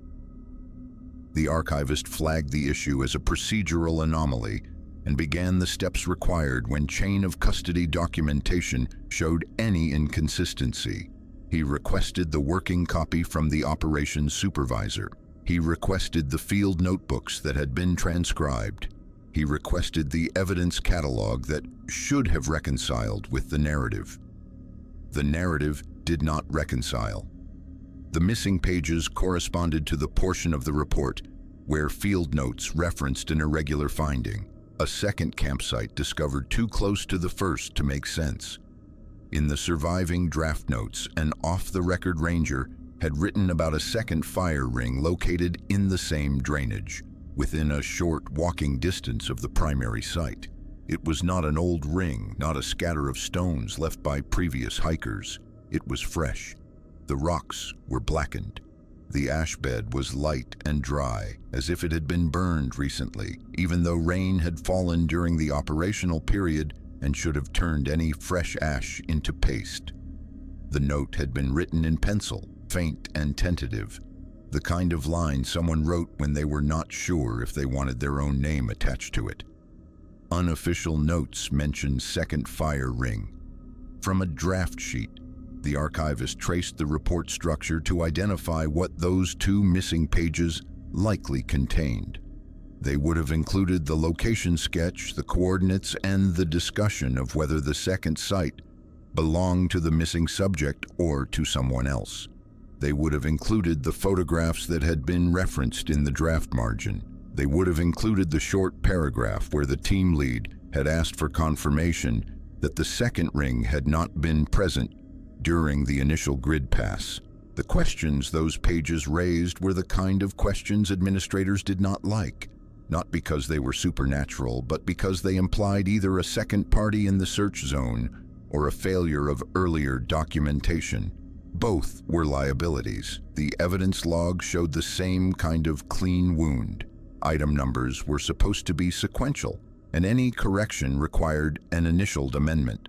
[SPEAKER 1] The archivist flagged the issue as a procedural anomaly and began the steps required when chain of custody documentation showed any inconsistency. He requested the working copy from the operations supervisor. He requested the field notebooks that had been transcribed. He requested the evidence catalog that should have reconciled with the narrative. The narrative did not reconcile. The missing pages corresponded to the portion of the report where field notes referenced an irregular finding. A second campsite discovered too close to the first to make sense. In the surviving draft notes, an off-the-record ranger had written about a second fire ring located in the same drainage, within a short walking distance of the primary site. It was not an old ring, not a scatter of stones left by previous hikers. It was fresh. The rocks were blackened. The ash bed was light and dry, as if it had been burned recently, even though rain had fallen during the operational period and should have turned any fresh ash into paste. The note had been written in pencil, faint and tentative, the kind of line someone wrote when they were not sure if they wanted their own name attached to it. Unofficial notes mentioned second fire ring. From a draft sheet, the archivist traced the report structure to identify what those 2 missing pages likely contained. They would have included the location sketch, the coordinates, and the discussion of whether the second site belonged to the missing subject or to someone else. They would have included the photographs that had been referenced in the draft margin. They would have included the short paragraph where the team lead had asked for confirmation that the second ring had not been present during the initial grid pass. The questions those pages raised were the kind of questions administrators did not like, not because they were supernatural, but because they implied either a second party in the search zone or a failure of earlier documentation. Both were liabilities. The evidence log showed the same kind of clean wound. Item numbers were supposed to be sequential, and any correction required an initial amendment.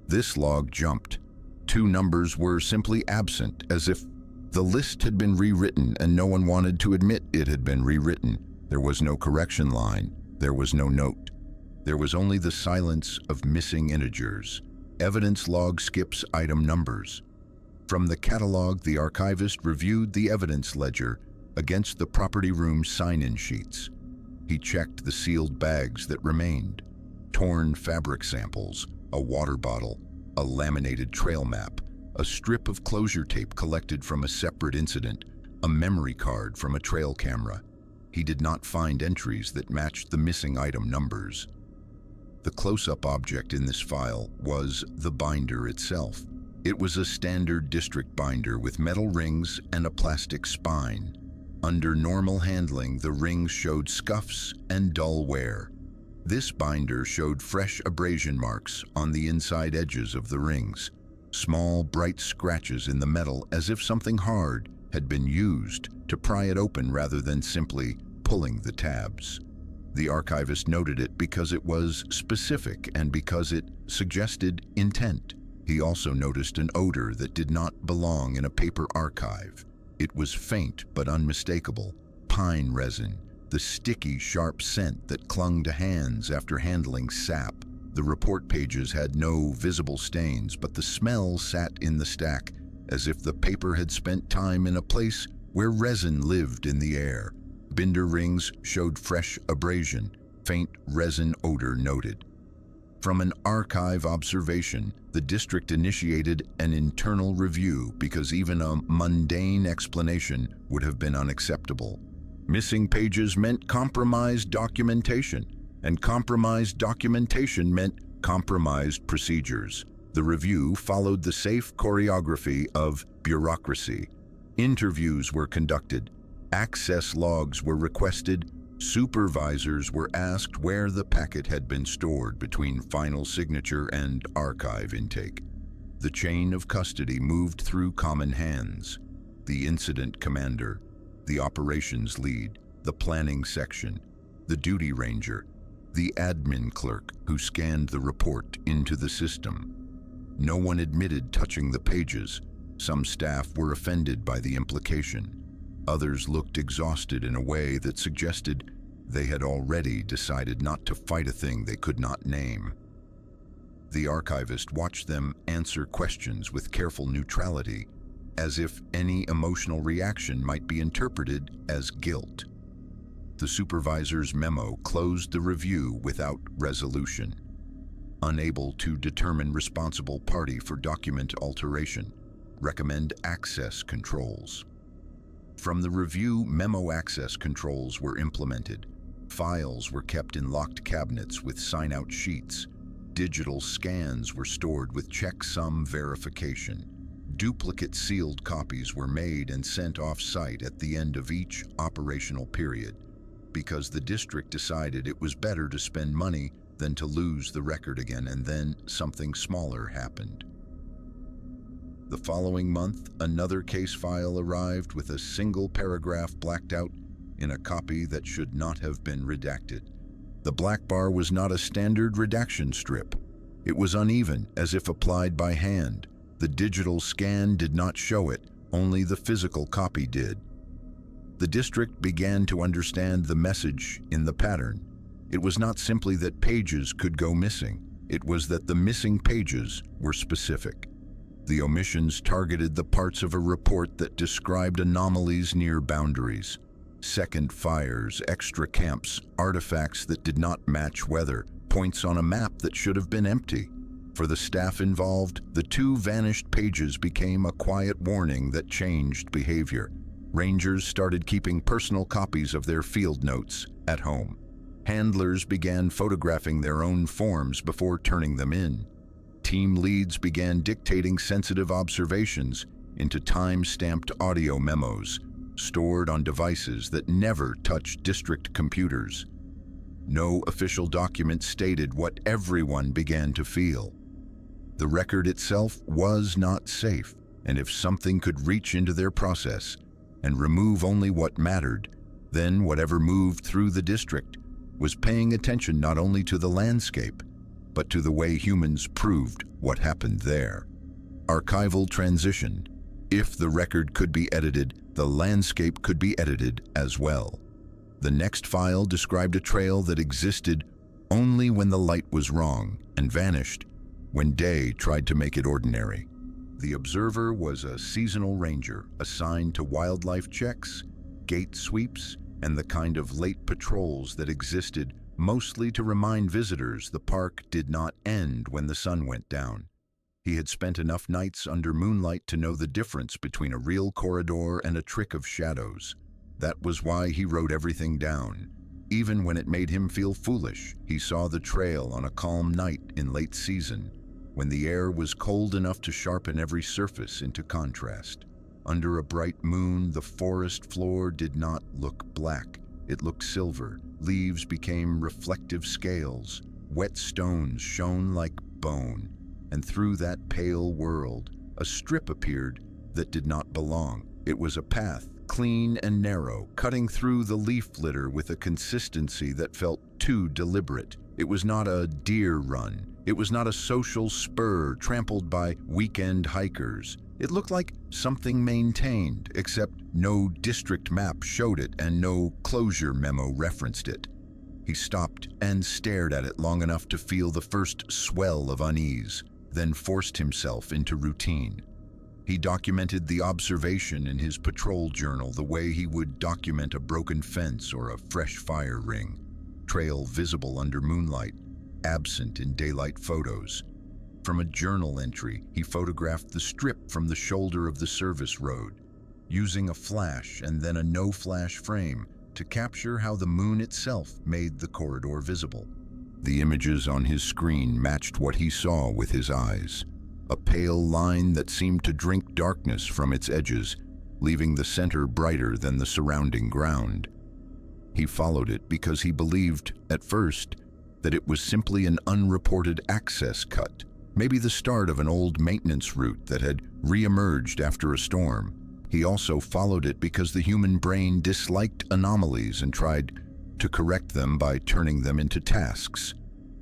[SPEAKER 1] This log jumped. 2 numbers were simply absent, as if the list had been rewritten and no one wanted to admit it had been rewritten. There was no correction line. There was no note. There was only the silence of missing integers. Evidence log skips item numbers. From the catalog, the archivist reviewed the evidence ledger against the property room sign-in sheets. He checked the sealed bags that remained. Torn fabric samples, a water bottle, a laminated trail map, a strip of closure tape collected from a separate incident, a memory card from a trail camera. He did not find entries that matched the missing item numbers. The close-up object in this file was the binder itself. It was a standard district binder with metal rings and a plastic spine. Under normal handling, the rings showed scuffs and dull wear. This binder showed fresh abrasion marks on the inside edges of the rings, small, bright scratches in the metal as if something hard had been used to pry it open rather than simply pulling the tabs. The archivist noted it because it was specific and because it suggested intent. He also noticed an odor that did not belong in a paper archive. It was faint but unmistakable. Pine resin, the sticky, sharp scent that clung to hands after handling sap. The report pages had no visible stains, but the smell sat in the stack, as if the paper had spent time in a place where resin lived in the air. Binder rings showed fresh abrasion, faint resin odor noted. From an archive observation, the district initiated an internal review because even a mundane explanation would have been unacceptable. Missing pages meant compromised documentation, and compromised documentation meant compromised procedures. The review followed the safe choreography of bureaucracy. Interviews were conducted. Access logs were requested. Supervisors were asked where the packet had been stored between final signature and archive intake. The chain of custody moved through common hands. The incident commander, the operations lead, the planning section, the duty ranger, the admin clerk who scanned the report into the system. No one admitted touching the pages. Some staff were offended by the implication. Others looked exhausted in a way that suggested they had already decided not to fight a thing they could not name. The archivist watched them answer questions with careful neutrality, as if any emotional reaction might be interpreted as guilt. The supervisor's memo closed the review without resolution. Unable to determine responsible party for document alteration, recommend access controls. From the review, memo access controls were implemented. Files were kept in locked cabinets with sign-out sheets. Digital scans were stored with checksum verification. Duplicate sealed copies were made and sent off-site at the end of each operational period, because the district decided it was better to spend money than to lose the record again, and then something smaller happened. The following month, another case file arrived with a single paragraph blacked out in a copy that should not have been redacted. The black bar was not a standard redaction strip. It was uneven, as if applied by hand. The digital scan did not show it, only the physical copy did. The district began to understand the message in the pattern. It was not simply that pages could go missing. It was that the missing pages were specific. The omissions targeted the parts of a report that described anomalies near boundaries. Second fires, extra camps, artifacts that did not match weather, points on a map that should have been empty. For the staff involved, the 2 vanished pages became a quiet warning that changed behavior. Rangers started keeping personal copies of their field notes at home. Handlers began photographing their own forms before turning them in. Team leads began dictating sensitive observations into time-stamped audio memos stored on devices that never touched district computers. No official document stated what everyone began to feel. The record itself was not safe, and if something could reach into their process and remove only what mattered, then whatever moved through the district was paying attention not only to the landscape, but to the way humans proved what happened there. Archival transition. If the record could be edited, the landscape could be edited as well. The next file described a trail that existed only when the light was wrong, and vanished when day tried to make it ordinary. The observer was a seasonal ranger assigned to wildlife checks, gate sweeps, and the kind of late patrols that existed mostly to remind visitors the park did not end when the sun went down. He had spent enough nights under moonlight to know the difference between a real corridor and a trick of shadows. That was why he wrote everything down. Even when it made him feel foolish, he saw the trail on a calm night in late season, when the air was cold enough to sharpen every surface into contrast. Under a bright moon, the forest floor did not look black. It looked silver. Leaves became reflective scales. Wet stones shone like bone. And through that pale world, a strip appeared that did not belong. It was a path, clean and narrow, cutting through the leaf litter with a consistency that felt too deliberate. It was not a deer run. It was not a social spur trampled by weekend hikers. It looked like something maintained, except no district map showed it and no closure memo referenced it. He stopped and stared at it long enough to feel the first swell of unease, then forced himself into routine. He documented the observation in his patrol journal the way he would document a broken fence or a fresh fire ring. Trail visible under moonlight, absent in daylight photos. From a journal entry, he photographed the strip from the shoulder of the service road, using a flash and then a no-flash frame to capture how the moon itself made the corridor visible. The images on his screen matched what he saw with his eyes. A pale line that seemed to drink darkness from its edges, leaving the center brighter than the surrounding ground. He followed it because he believed, at first, that it was simply an unreported access cut, maybe the start of an old maintenance route that had re-emerged after a storm. He also followed it because the human brain disliked anomalies and tried to correct them by turning them into tasks.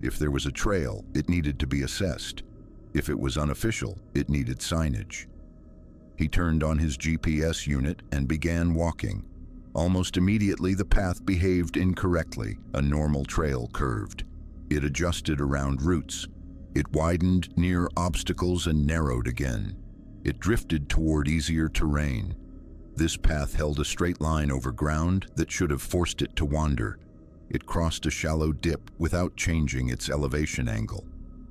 [SPEAKER 1] If there was a trail, it needed to be assessed. If it was unofficial, it needed signage. He turned on his GPS unit and began walking. Almost immediately, the path behaved incorrectly. A normal trail curved. It adjusted around roots. It widened near obstacles and narrowed again. It drifted toward easier terrain. This path held a straight line over ground that should have forced it to wander. It crossed a shallow dip without changing its elevation angle.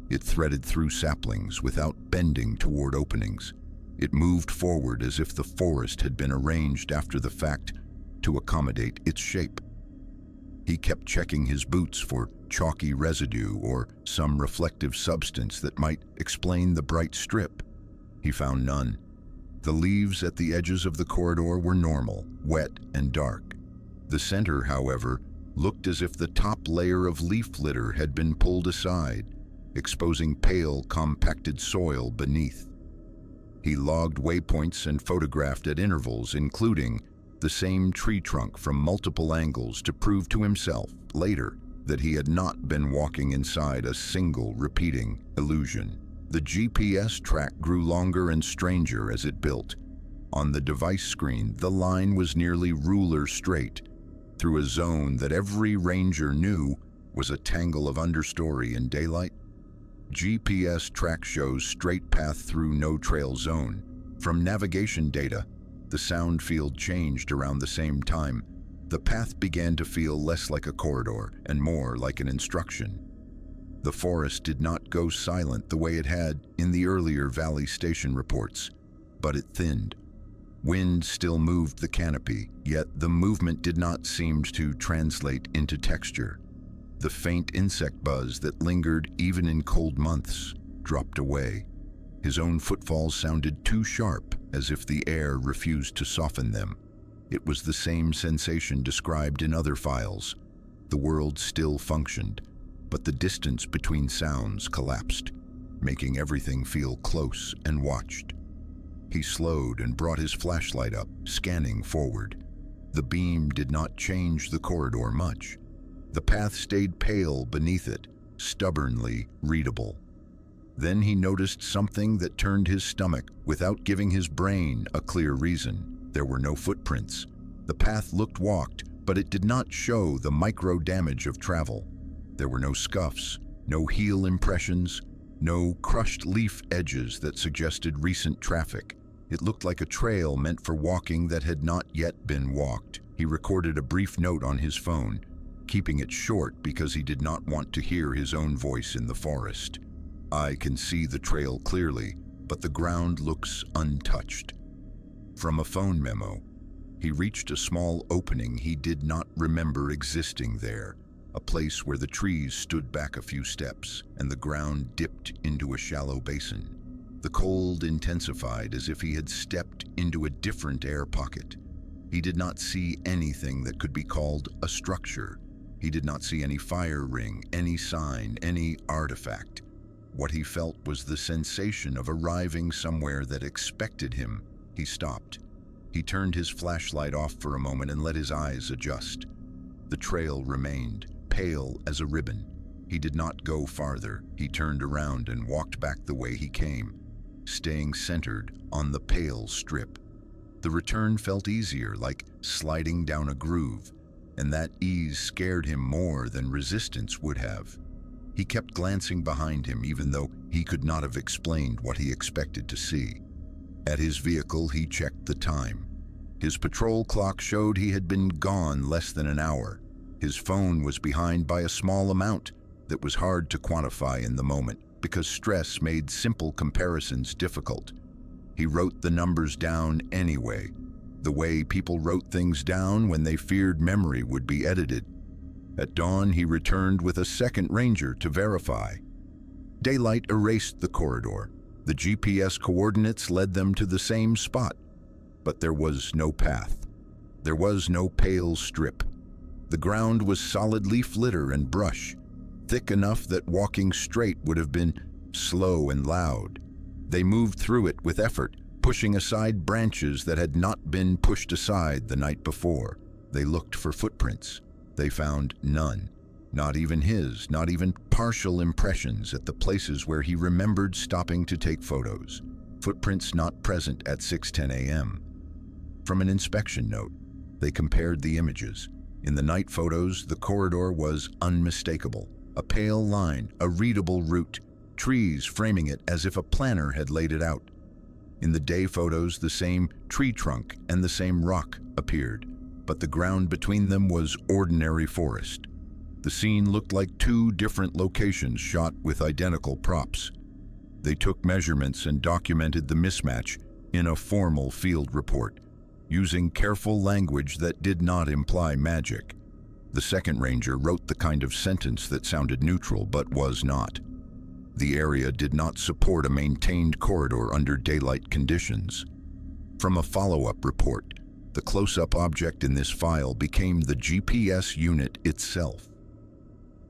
[SPEAKER 1] It threaded through saplings without bending toward openings. It moved forward as if the forest had been arranged after the fact to accommodate its shape. He kept checking his boots for chalky residue or some reflective substance that might explain the bright strip. He found none. The leaves at the edges of the corridor were normal, wet and dark. The center, however, looked as if the top layer of leaf litter had been pulled aside, exposing pale, compacted soil beneath. He logged waypoints and photographed at intervals, including the same tree trunk from multiple angles to prove to himself later that he had not been walking inside a single repeating illusion. The GPS track grew longer and stranger as it built. On the device screen, the line was nearly ruler straight, through a zone that every ranger knew was a tangle of understory in daylight. GPS track shows straight path through no trail zone. From navigation data, the sound field changed around the same time. The path began to feel less like a corridor and more like an instruction. The forest did not go silent the way it had in the earlier Valley Station reports, but it thinned. Wind still moved the canopy, yet the movement did not seem to translate into texture. The faint insect buzz that lingered even in cold months dropped away. His own footfalls sounded too sharp, as if the air refused to soften them. It was the same sensation described in other files. The world still functioned, but the distance between sounds collapsed, making everything feel close and watched. He slowed and brought his flashlight up, scanning forward. The beam did not change the corridor much. The path stayed pale beneath it, stubbornly readable. Then he noticed something that turned his stomach without giving his brain a clear reason. There were no footprints. The path looked walked, but it did not show the micro damage of travel. There were no scuffs, no heel impressions, no crushed leaf edges that suggested recent traffic. It looked like a trail meant for walking that had not yet been walked. He recorded a brief note on his phone, keeping it short because he did not want to hear his own voice in the forest. "I can see the trail clearly, but the ground looks untouched." From a phone memo, he reached a small opening he did not remember existing there, a place where the trees stood back a few steps and the ground dipped into a shallow basin. The cold intensified as if he had stepped into a different air pocket. He did not see anything that could be called a structure. He did not see any fire ring, any sign, any artifact. What he felt was the sensation of arriving somewhere that expected him. He stopped. He turned his flashlight off for a moment and let his eyes adjust. The trail remained, pale as a ribbon. He did not go farther. He turned around and walked back the way he came, staying centered on the pale strip. The return felt easier, like sliding down a groove, and that ease scared him more than resistance would have. He kept glancing behind him even though he could not have explained what he expected to see. At his vehicle, he checked the time. His patrol clock showed he had been gone less than an hour. His phone was behind by a small amount that was hard to quantify in the moment because stress made simple comparisons difficult. He wrote the numbers down anyway, the way people wrote things down when they feared memory would be edited. At dawn, he returned with a second ranger to verify. Daylight erased the corridor. The GPS coordinates led them to the same spot, but there was no path. There was no pale strip. The ground was solid leaf litter and brush, thick enough that walking straight would have been slow and loud. They moved through it with effort, pushing aside branches that had not been pushed aside the night before. They looked for footprints. They found none. Not even his, not even partial impressions at the places where he remembered stopping to take photos. Footprints not present at 6:10 a.m. From an inspection note, they compared the images. In the night photos, the corridor was unmistakable. A pale line, a readable route, trees framing it as if a planner had laid it out. In the day photos, the same tree trunk and the same rock appeared, but the ground between them was ordinary forest. The scene looked like two different locations shot with identical props. They took measurements and documented the mismatch in a formal field report, using careful language that did not imply magic. The second ranger wrote the kind of sentence that sounded neutral but was not. The area did not support a maintained corridor under daylight conditions. From a follow-up report, the close-up object in this file became the GPS unit itself.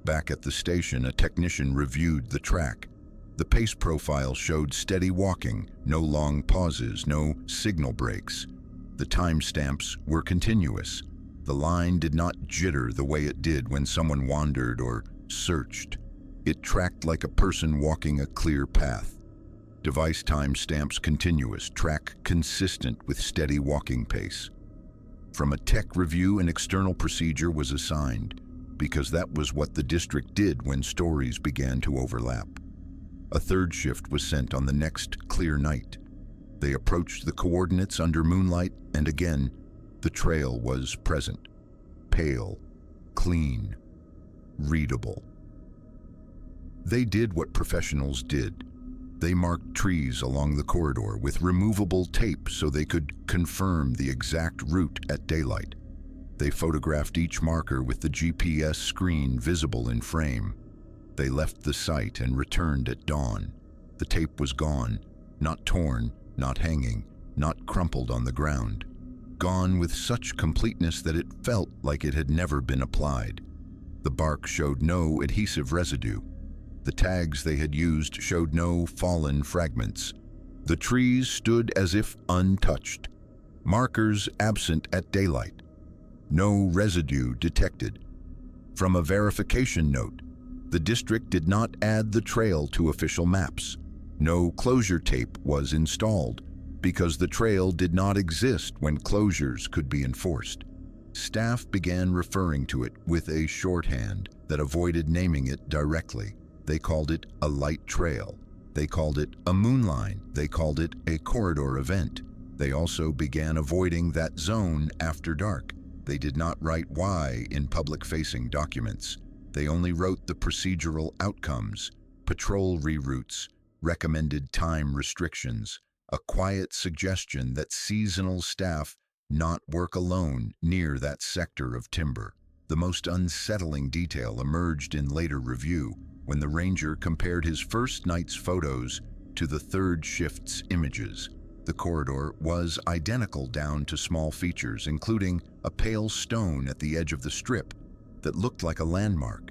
[SPEAKER 1] Back at the station, a technician reviewed the track. The pace profile showed steady walking, no long pauses, no signal breaks. The timestamps were continuous. The line did not jitter the way it did when someone wandered or searched. It tracked like a person walking a clear path. Device timestamps continuous, track consistent with steady walking pace. From a tech review, an external procedure was assigned, because that was what the district did when stories began to overlap. A third shift was sent on the next clear night. They approached the coordinates under moonlight, and again, the trail was present. Pale, clean, readable. They did what professionals did. They marked trees along the corridor with removable tape so they could confirm the exact route at daylight. They photographed each marker with the GPS screen visible in frame. They left the site and returned at dawn. The tape was gone, not torn, not hanging, not crumpled on the ground. Gone with such completeness that it felt like it had never been applied. The bark showed no adhesive residue. The tags they had used showed no fallen fragments. The trees stood as if untouched. Markers absent at daylight. No residue detected. From a verification note, the district did not add the trail to official maps. No closure tape was installed because the trail did not exist when closures could be enforced. Staff began referring to it with a shorthand, that avoided naming it directly. They called it a light trail. They called it a moonline. They called it a corridor event. They also began avoiding that zone after dark. They did not write why in public-facing documents. They only wrote the procedural outcomes, patrol reroutes, recommended time restrictions, a quiet suggestion that seasonal staff not work alone near that sector of timber. The most unsettling detail emerged in later review when the ranger compared his first night's photos to the third shift's images. The corridor was identical down to small features, including a pale stone at the edge of the strip that looked like a landmark.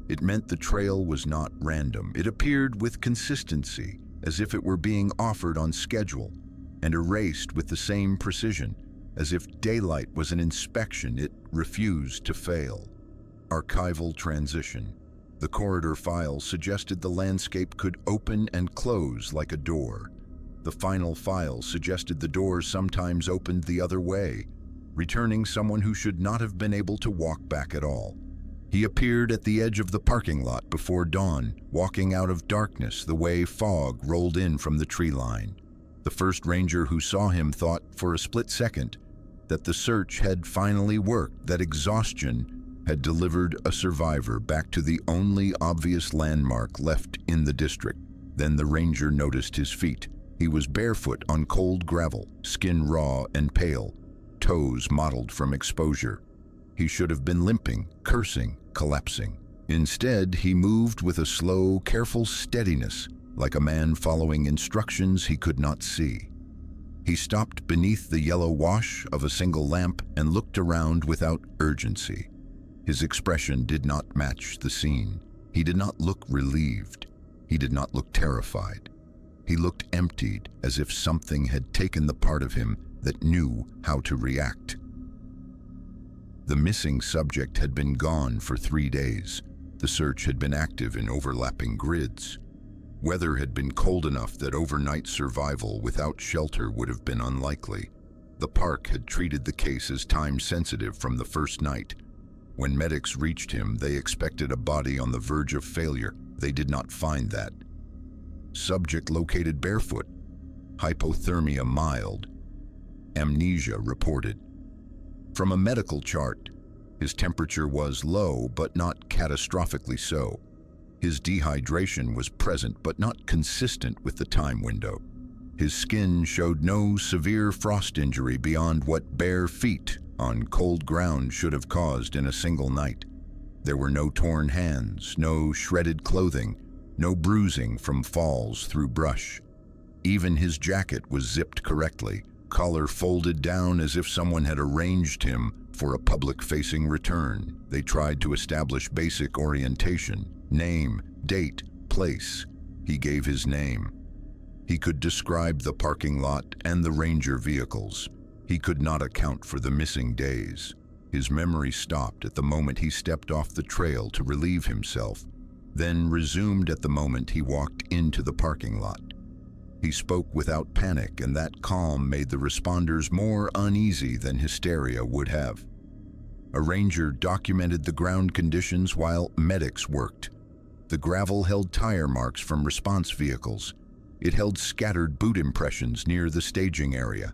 [SPEAKER 1] It meant the trail was not random. It appeared with consistency, as if it were being offered on schedule, and erased with the same precision, as if daylight was an inspection it refused to fail. Archival transition. The corridor file suggested the landscape could open and close like a door. The final file suggested the door sometimes opened the other way, returning someone who should not have been able to walk back at all. He appeared at the edge of the parking lot before dawn, walking out of darkness the way fog rolled in from the tree line. The first ranger who saw him thought for a split second that the search had finally worked, that exhaustion had delivered a survivor back to the only obvious landmark left in the district. Then the ranger noticed his feet. He was barefoot on cold gravel, skin raw and pale, toes mottled from exposure. He should have been limping, cursing, collapsing. Instead, he moved with a slow, careful steadiness, like a man following instructions he could not see. He stopped beneath the yellow wash of a single lamp and looked around without urgency. His expression did not match the scene. He did not look relieved. He did not look terrified. He looked emptied, as if something had taken the part of him that knew how to react. The missing subject had been gone for 3 days. The search had been active in overlapping grids. Weather had been cold enough that overnight survival without shelter would have been unlikely. The park had treated the case as time-sensitive from the first night. When medics reached him, they expected a body on the verge of failure. They did not find that. Subject located barefoot. Hypothermia mild. Amnesia reported. From a medical chart, his temperature was low but not catastrophically so. His dehydration was present but not consistent with the time window. His skin showed no severe frost injury beyond what bare feet on cold ground should have caused in a single night. There were no torn hands, no shredded clothing, no bruising from falls through brush. Even his jacket was zipped correctly, collar folded down as if someone had arranged him for a public-facing return. They tried to establish basic orientation. Name, date, place. He gave his name. He could describe the parking lot and the ranger vehicles. He could not account for the missing days. His memory stopped at the moment he stepped off the trail to relieve himself, then resumed at the moment he walked into the parking lot. He spoke without panic, and that calm made the responders more uneasy than hysteria would have. A ranger documented the ground conditions while medics worked. The gravel held tire marks from response vehicles. It held scattered boot impressions near the staging area.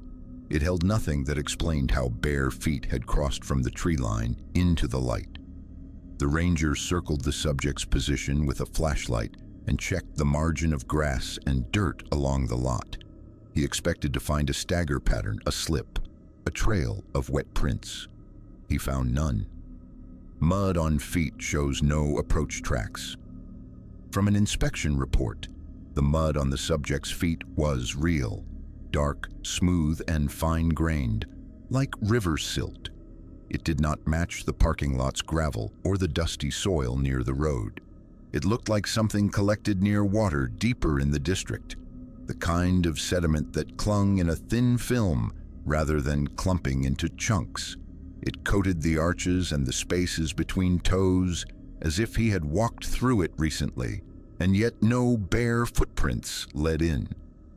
[SPEAKER 1] It held nothing that explained how bare feet had crossed from the tree line into the light. The ranger circled the subject's position with a flashlight and checked the margin of grass and dirt along the lot. He expected to find a stagger pattern, a slip, a trail of wet prints. He found none. Mud on feet shows no approach tracks. From an inspection report, the mud on the subject's feet was real, dark, smooth, and fine-grained, like river silt. It did not match the parking lot's gravel or the dusty soil near the road. It looked like something collected near water deeper in the district, the kind of sediment that clung in a thin film rather than clumping into chunks. It coated the arches and the spaces between toes as if he had walked through it recently, and yet no bare footprints led in.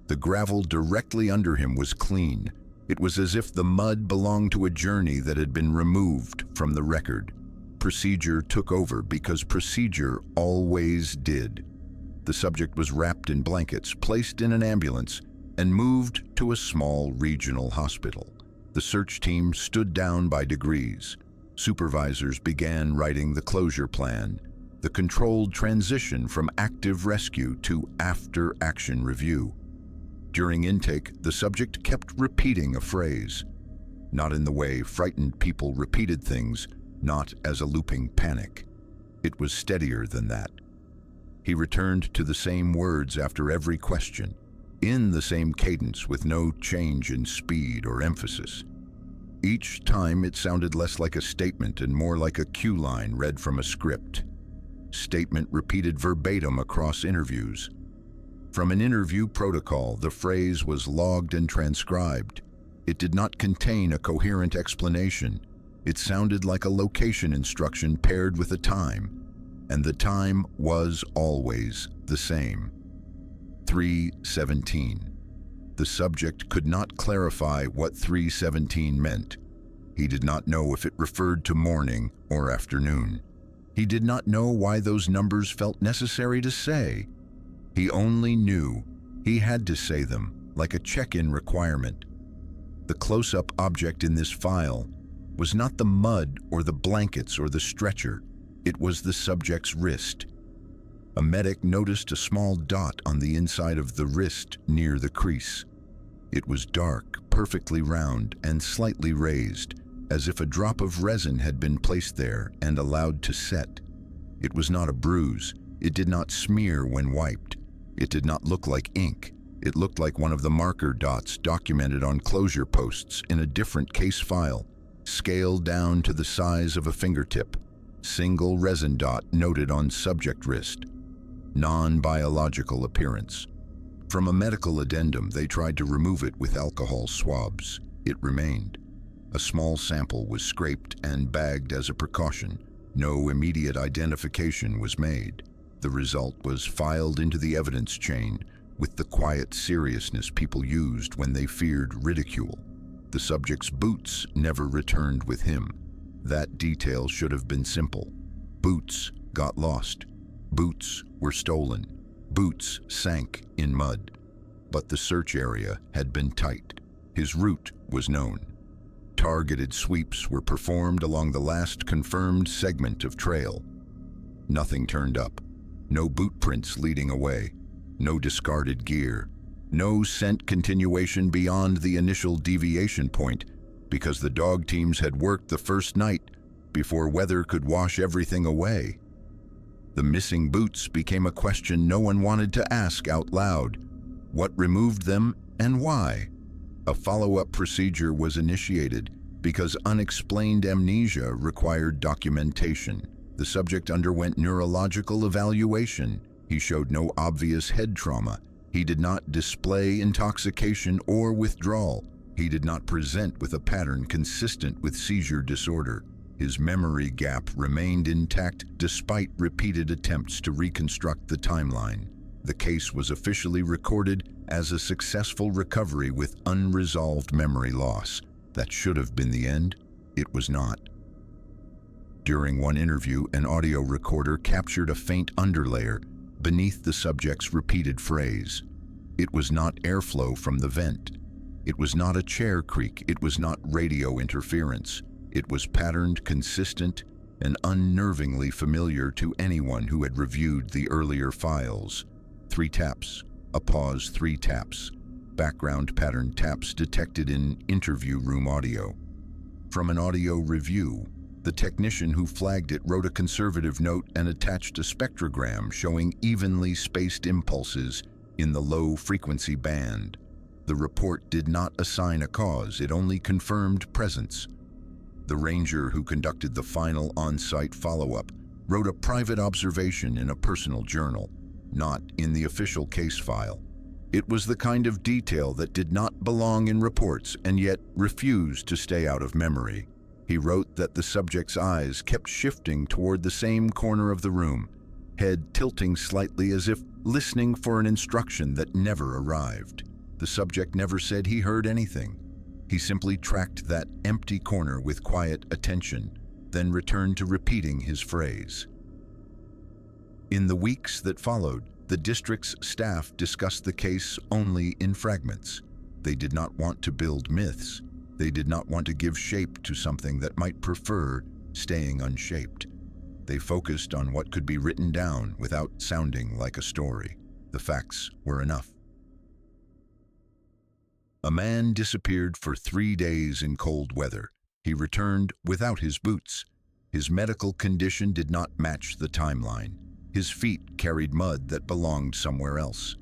[SPEAKER 1] The gravel directly under him was clean. It was as if the mud belonged to a journey that had been removed from the record. Procedure took over because procedure always did. The subject was wrapped in blankets, placed in an ambulance, and moved to a small regional hospital. The search team stood down by degrees. Supervisors began writing the closure plan, the controlled transition from active rescue to after-action review. During intake, the subject kept repeating a phrase, not in the way frightened people repeated things, not as a looping panic. It was steadier than that. He returned to the same words after every question, in the same cadence with no change in speed or emphasis. Each time it sounded less like a statement and more like a cue line read from a script. Statement repeated verbatim across interviews. From an interview protocol, the phrase was logged and transcribed. It did not contain a coherent explanation. It sounded like a location instruction paired with a time, and the time was always the same. 3:17. The subject could not clarify what 3:17 meant. He did not know if it referred to morning or afternoon. He did not know why those numbers felt necessary to say. He only knew he had to say them, like a check-in requirement. The close-up object in this file was not the mud or the blankets or the stretcher. It was the subject's wrist. A medic noticed a small dot on the inside of the wrist near the crease. It was dark, perfectly round, and slightly raised, as if a drop of resin had been placed there and allowed to set. It was not a bruise. It did not smear when wiped. It did not look like ink. It looked like one of the marker dots documented on closure posts in a different case file, scaled down to the size of a fingertip. Single resin dot noted on subject wrist. Non-biological appearance. From a medical addendum, they tried to remove it with alcohol swabs. It remained. A small sample was scraped and bagged as a precaution. No immediate identification was made. The result was filed into the evidence chain with the quiet seriousness people used when they feared ridicule. The subject's boots never returned with him. That detail should have been simple. Boots got lost. Boots were stolen. Boots sank in mud. But the search area had been tight. His route was known. Targeted sweeps were performed along the last confirmed segment of trail. Nothing turned up. No boot prints leading away. No discarded gear. No scent continuation beyond the initial deviation point, because the dog teams had worked the first night before weather could wash everything away. The missing boots became a question no one wanted to ask out loud. What removed them and why? A follow-up procedure was initiated because unexplained amnesia required documentation. The subject underwent neurological evaluation. He showed no obvious head trauma. He did not display intoxication or withdrawal. He did not present with a pattern consistent with seizure disorder. His memory gap remained intact despite repeated attempts to reconstruct the timeline. The case was officially recorded as a successful recovery with unresolved memory loss. That should have been the end. It was not. During one interview, an audio recorder captured a faint underlayer beneath the subject's repeated phrase. It was not airflow from the vent. It was not a chair creak. It was not radio interference. It was patterned, consistent, and unnervingly familiar to anyone who had reviewed the earlier files. 3 taps, a pause, 3 taps. Background pattern taps detected in interview room audio. From an audio review, the technician who flagged it wrote a conservative note and attached a spectrogram showing evenly spaced impulses in the low-frequency band. The report did not assign a cause, it only confirmed presence. The ranger who conducted the final on-site follow-up wrote a private observation in a personal journal, not in the official case file. It was the kind of detail that did not belong in reports and yet refused to stay out of memory. He wrote that the subject's eyes kept shifting toward the same corner of the room, head tilting slightly as if listening for an instruction that never arrived. The subject never said he heard anything. He simply tracked that empty corner with quiet attention. then returned to repeating his phrase. In the weeks that followed, the district's staff discussed the case only in fragments. They did not want to build myths. They did not want to give shape to something that might prefer staying unshaped. They focused on what could be written down without sounding like a story. The facts were enough. A man disappeared for 3 days in cold weather. He returned without his boots. His medical condition did not match the timeline. His feet carried mud that belonged somewhere else.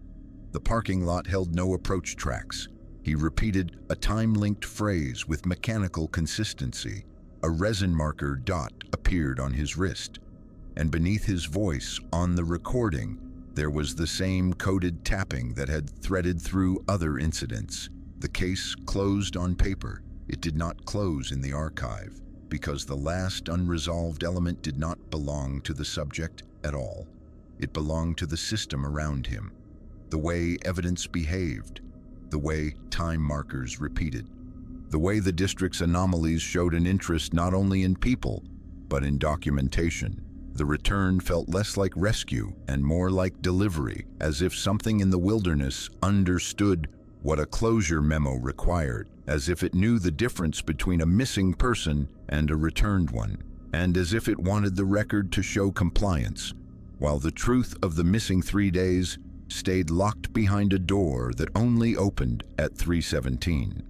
[SPEAKER 1] The parking lot held no approach tracks. He repeated a time-linked phrase with mechanical consistency. A resin marker dot appeared on his wrist, and beneath his voice on the recording, there was the same coded tapping that had threaded through other incidents. The case closed on paper. It did not close in the archive, because the last unresolved element did not belong to the subject at all. It belonged to the system around him, the way evidence behaved, the way time markers repeated, the way the district's anomalies showed an interest not only in people, but in documentation. The return felt less like rescue and more like delivery, as if something in the wilderness understood what a closure memo required, as if it knew the difference between a missing person and a returned one, and as if it wanted the record to show compliance, while the truth of the missing 3 days stayed locked behind a door that only opened at 3:17.